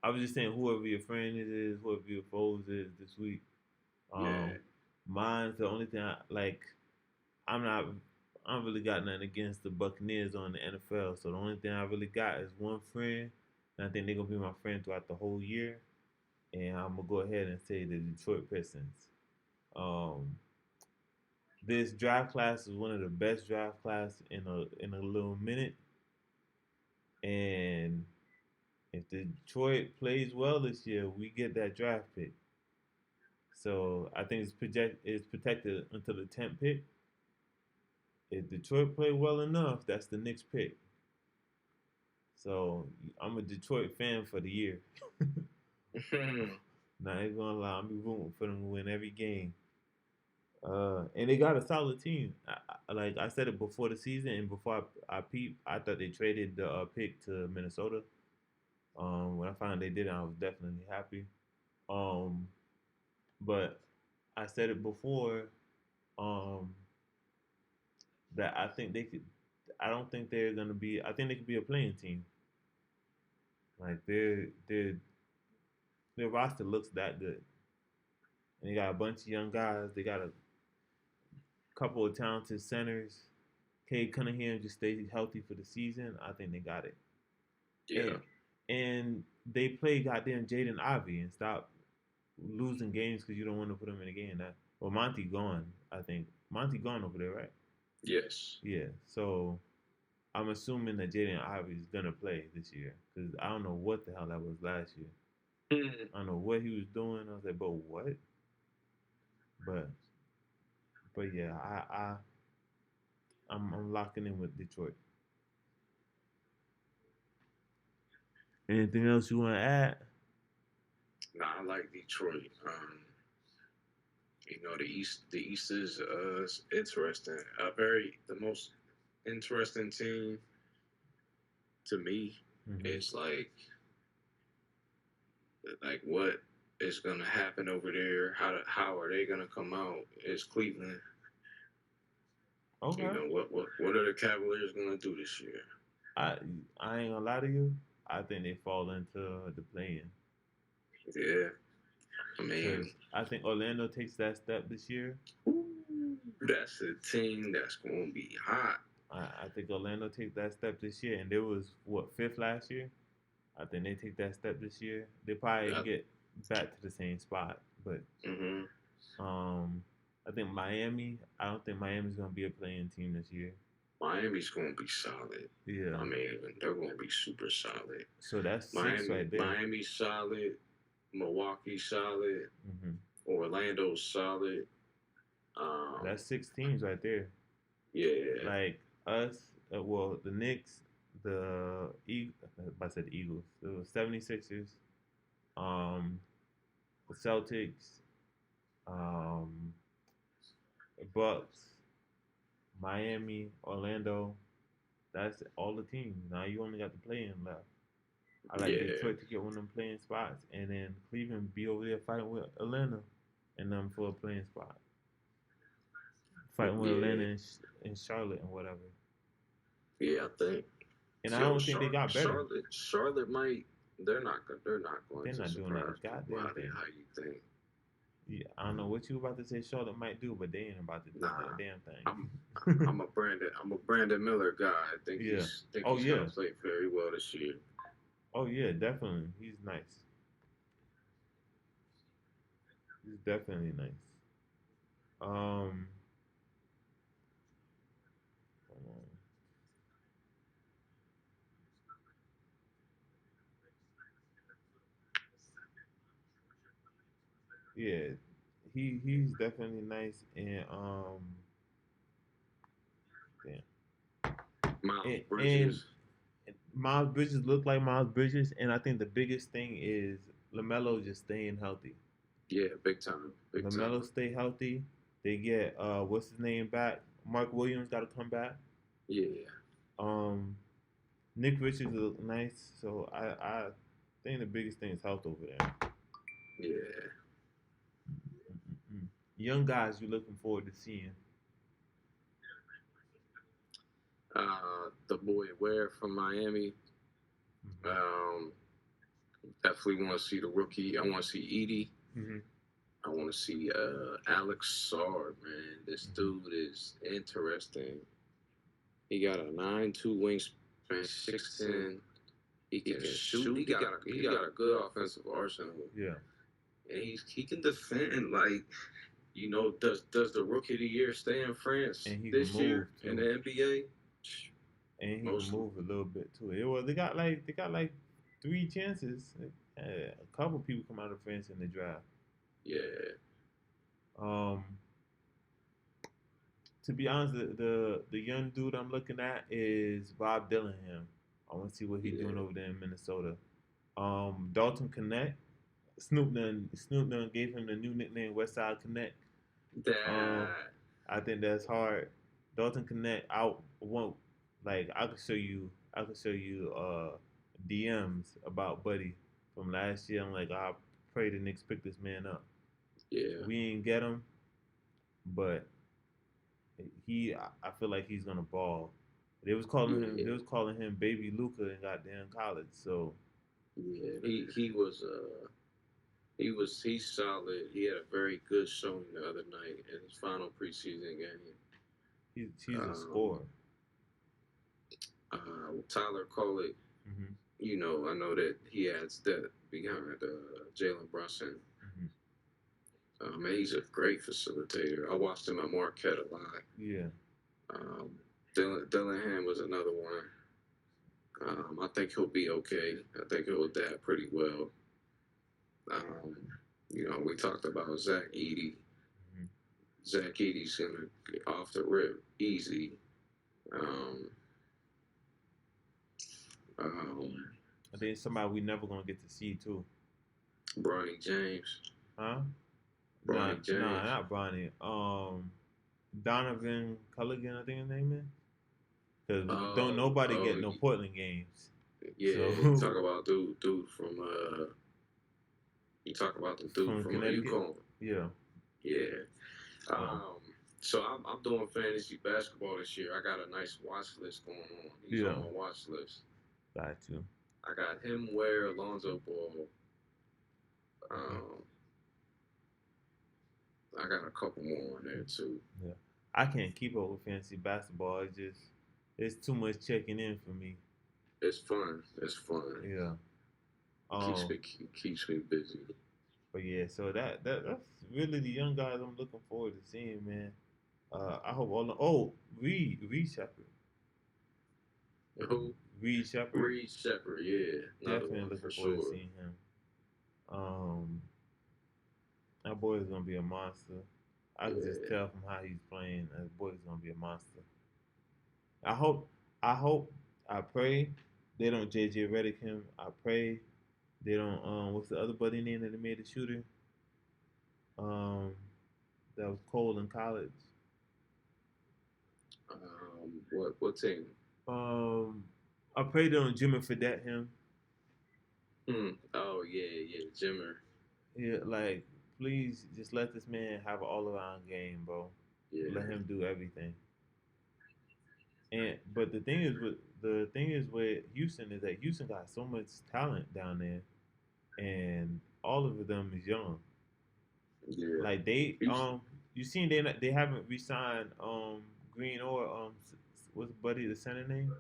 was just saying whoever your friend is, whoever your foes is this week. Mine's the only thing I don't really got nothing against the Buccaneers on the NFL. So the only thing I really got is one friend, and I think they're gonna be my friend throughout the whole year. And I'm gonna go ahead and say the Detroit Pistons. This draft class is one of the best draft class in a little minute. And if Detroit plays well this year, we get that draft pick. So I think it's protected until the 10th pick. If Detroit play well enough, that's the next pick. So I'm a Detroit fan for the year. Not even gonna lie, I'm be rooting for them to win every game. And they got a solid team. Like I said it before the season, and before I peeped, I thought they traded the pick to Minnesota. When I found they did it, I was definitely happy. But I said it before that I think they could. I don't think they're gonna be. I think they could be a playing team. Like their roster looks that good. And they got a bunch of young guys. They got a couple of talented centers. Cade Cunningham just stay healthy for the season. I think they got it. Yeah. And they play goddamn Jaden Ivey and stop losing games because you don't want to put them in a game. Monty gone, I think. Monty gone over there, right? Yes. Yeah. So I'm assuming that Jaden Ivey is gonna play this year because I don't know what the hell that was last year. I don't know what he was doing. I was like, but what? But yeah, I'm locking in with Detroit. Anything else you want to add? Nah, I like Detroit. The East is interesting. The most interesting team to me is like what is gonna happen over there. How are they gonna come out? Is Cleveland? Okay. You know what are the Cavaliers gonna do this year? I I ain't gonna lie to you. I think they fall into the playing Yeah, I because mean, I think Orlando takes that step this year. that's a team that's gonna be hot. I think Orlando takes that step this year, and they was what fifth last year. I think they take that step this year. They probably Yep. get back to the same spot, but hmm um, I think Miami. I don't think Miami's gonna be a playing team this year. Miami's gonna be solid. Yeah. I mean, they're gonna be super solid. So that's six right there. Miami's solid. Milwaukee's solid. Mm-hmm. Orlando's solid. That's 6 teams right there. Yeah. Like us, well, the Knicks, I said the Eagles, the 76ers, the Celtics, um, the Bucks, Miami, Orlando. That's all the teams. Now you only got the play-in left. I like Detroit to get one of them playing spots, and then Cleveland be over there fighting with Atlanta, and them for a playing spot. Fighting with Atlanta and Charlotte and whatever. Yeah, I think. And I don't think they got better. Charlotte might. They're not going They're to not doing surprise that goddamn people. thing. How you think? Yeah, I don't know what you about to say Charlotte might do, but they ain't about to do that damn thing. I'm a Brandon Miller guy. I think he's gonna play very well this year. Oh yeah, definitely. He's nice. He's definitely nice. Um yeah, he's definitely nice and damn. Miles Bridges. And Miles Bridges look like Miles Bridges, and I think the biggest thing is LaMelo just staying healthy. Yeah, big time. LaMelo stay healthy. They get what's his name back? Mark Williams got to come back. Yeah. Nick Richards look nice, so I think the biggest thing is health over there. Yeah. Young guys you're looking forward to seeing. The boy Ware from Miami. Definitely want to see the rookie. I want to see Edie. I want to see Alex Sarr, man. This dude is interesting. He got a 9'2" wingspan, 6'10". He can shoot. He got a good offensive arsenal. Yeah. And he can defend. Like, you know, does the rookie of the year stay in France this year in the NBA? And he can move a little bit too. Well, they got like 3 chances. A couple people come out of France in the draft. Yeah. To be honest, the young dude I'm looking at is Bob Dillingham. I want to see what he's doing over there in Minnesota. Dalton Connect. Snoop Dogg gave him the new nickname Westside Connect. I think that's hard. Dalton Connect. I could show you DMs about Buddy from last year. I'm like, I pray the Knicks pick this man up. Yeah. We ain't get him, but I feel like he's gonna ball. They was calling him Baby Luka in goddamn college. So yeah, he's solid. He had a very good showing the other night in his final preseason game. He's a scorer. Tyler Collick. You know, I know that he adds that behind Jalen Brunson. Man, he's a great facilitator. I watched him at Marquette a lot. Yeah. Dillingham was another one. I think he'll be okay. I think he'll adapt pretty well. You know, we talked about Zach Edey. Zach Edey's gonna get off the rip easy. I think somebody we never gonna get to see too. Bronny James. Huh? Nah, Bronny nah, James. not Bronny. Donovan Culligan, I think his name is. Cause don't Oh, nobody oh, get no Portland games. yeah. You talk So about dude from You talk about the dude from from Connecticut, UConn. yeah. Yeah. Um, So I'm doing fantasy basketball this year. I got a nice watch list going on. He's yeah, on my watch list. got you. I got him, Ware, Alonzo Ball. Okay. Um, I got a couple more on there too. Yeah, I can't keep up with fantasy basketball. It's too much checking in for me. It's fun. It's fun. Yeah. It keeps Um. me keeps me busy. But yeah, so that's really the young guys I'm looking forward to seeing, man. I hope all. Reed Shepard. Who? Reed Shepard. Reed Shepard. Yeah, another Definitely one for looking forward to sure. seeing him. Um, that boy is gonna be a monster. I can just Yeah. tell from how he's playing. That boy is gonna be a monster. I hope. I hope. I pray they don't JJ Redick him. I pray they don't. What's the other buddy name that they made the shooter? Um, that was cold in college. What team? Um, I pray they don't Jimmy Fredette him. Oh yeah, Jimmer. Yeah, like please just let this man have an all around game, bro. Let Yeah. him do everything. And but the thing is with Houston is that Houston got so much talent down there, and all of them is young. Yeah. Like they Houston. you seen they haven't re-signed Green or what's Buddy the center name?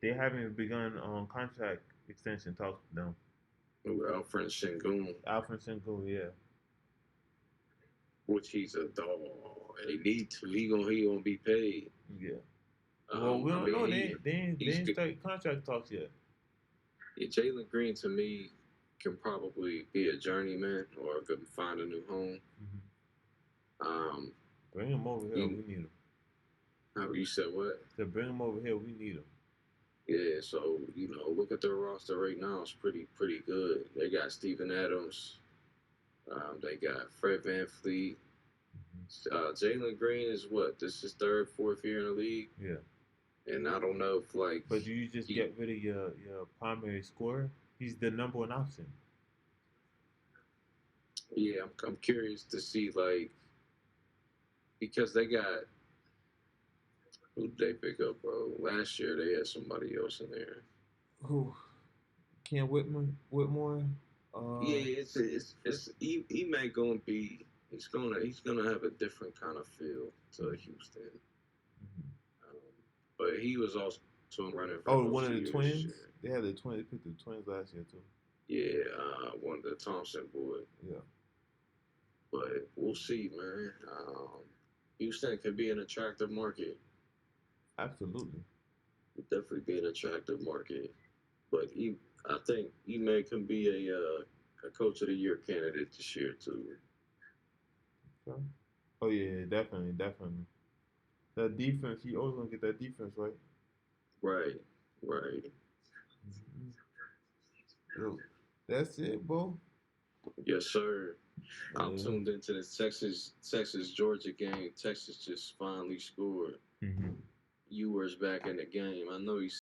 They haven't begun contract extension talks with them. Alfred Sengun, Alfred Sengun, yeah. which he's a dog. They need to. He gonna be paid. Yeah. Well, we I don't mean know. They he's ain't good. start contract talks yet. Yeah, Jalen Green to me can probably be a journeyman or could find a new home. Um, Bring him over here. you, We need him. you said what? To bring him over here, we need him. Yeah, so look at their roster right now. It's pretty good. They got Steven Adams. They got Fred VanVleet. Jalen Green is what? This is third, fourth year in the league. Yeah. And I don't know if like. But do you just get rid of your primary scorer? He's the number one option. Yeah, I'm curious to see like because they got who did they pick up, bro? Last year they had somebody else in there. Who? Ken Whitmore. Yeah, he may gonna be. He's gonna have a different kind of feel to Houston. But he was also running for one of the years. twins. They had the twins. They picked the twins last year too. Yeah, one of the Thompson boys. Yeah. But we'll see, man. Houston could be an attractive market. Absolutely. Could definitely be an attractive market. But I think Ime can be a coach of the year candidate this year too. Okay. Oh yeah, definitely. That defense, he always gonna get that defense right. Right. Yo, that's it, bro. Yes, sir. I'm Yeah. tuned into the Texas Georgia game. Texas just finally scored. Ewers back in the game. I know he's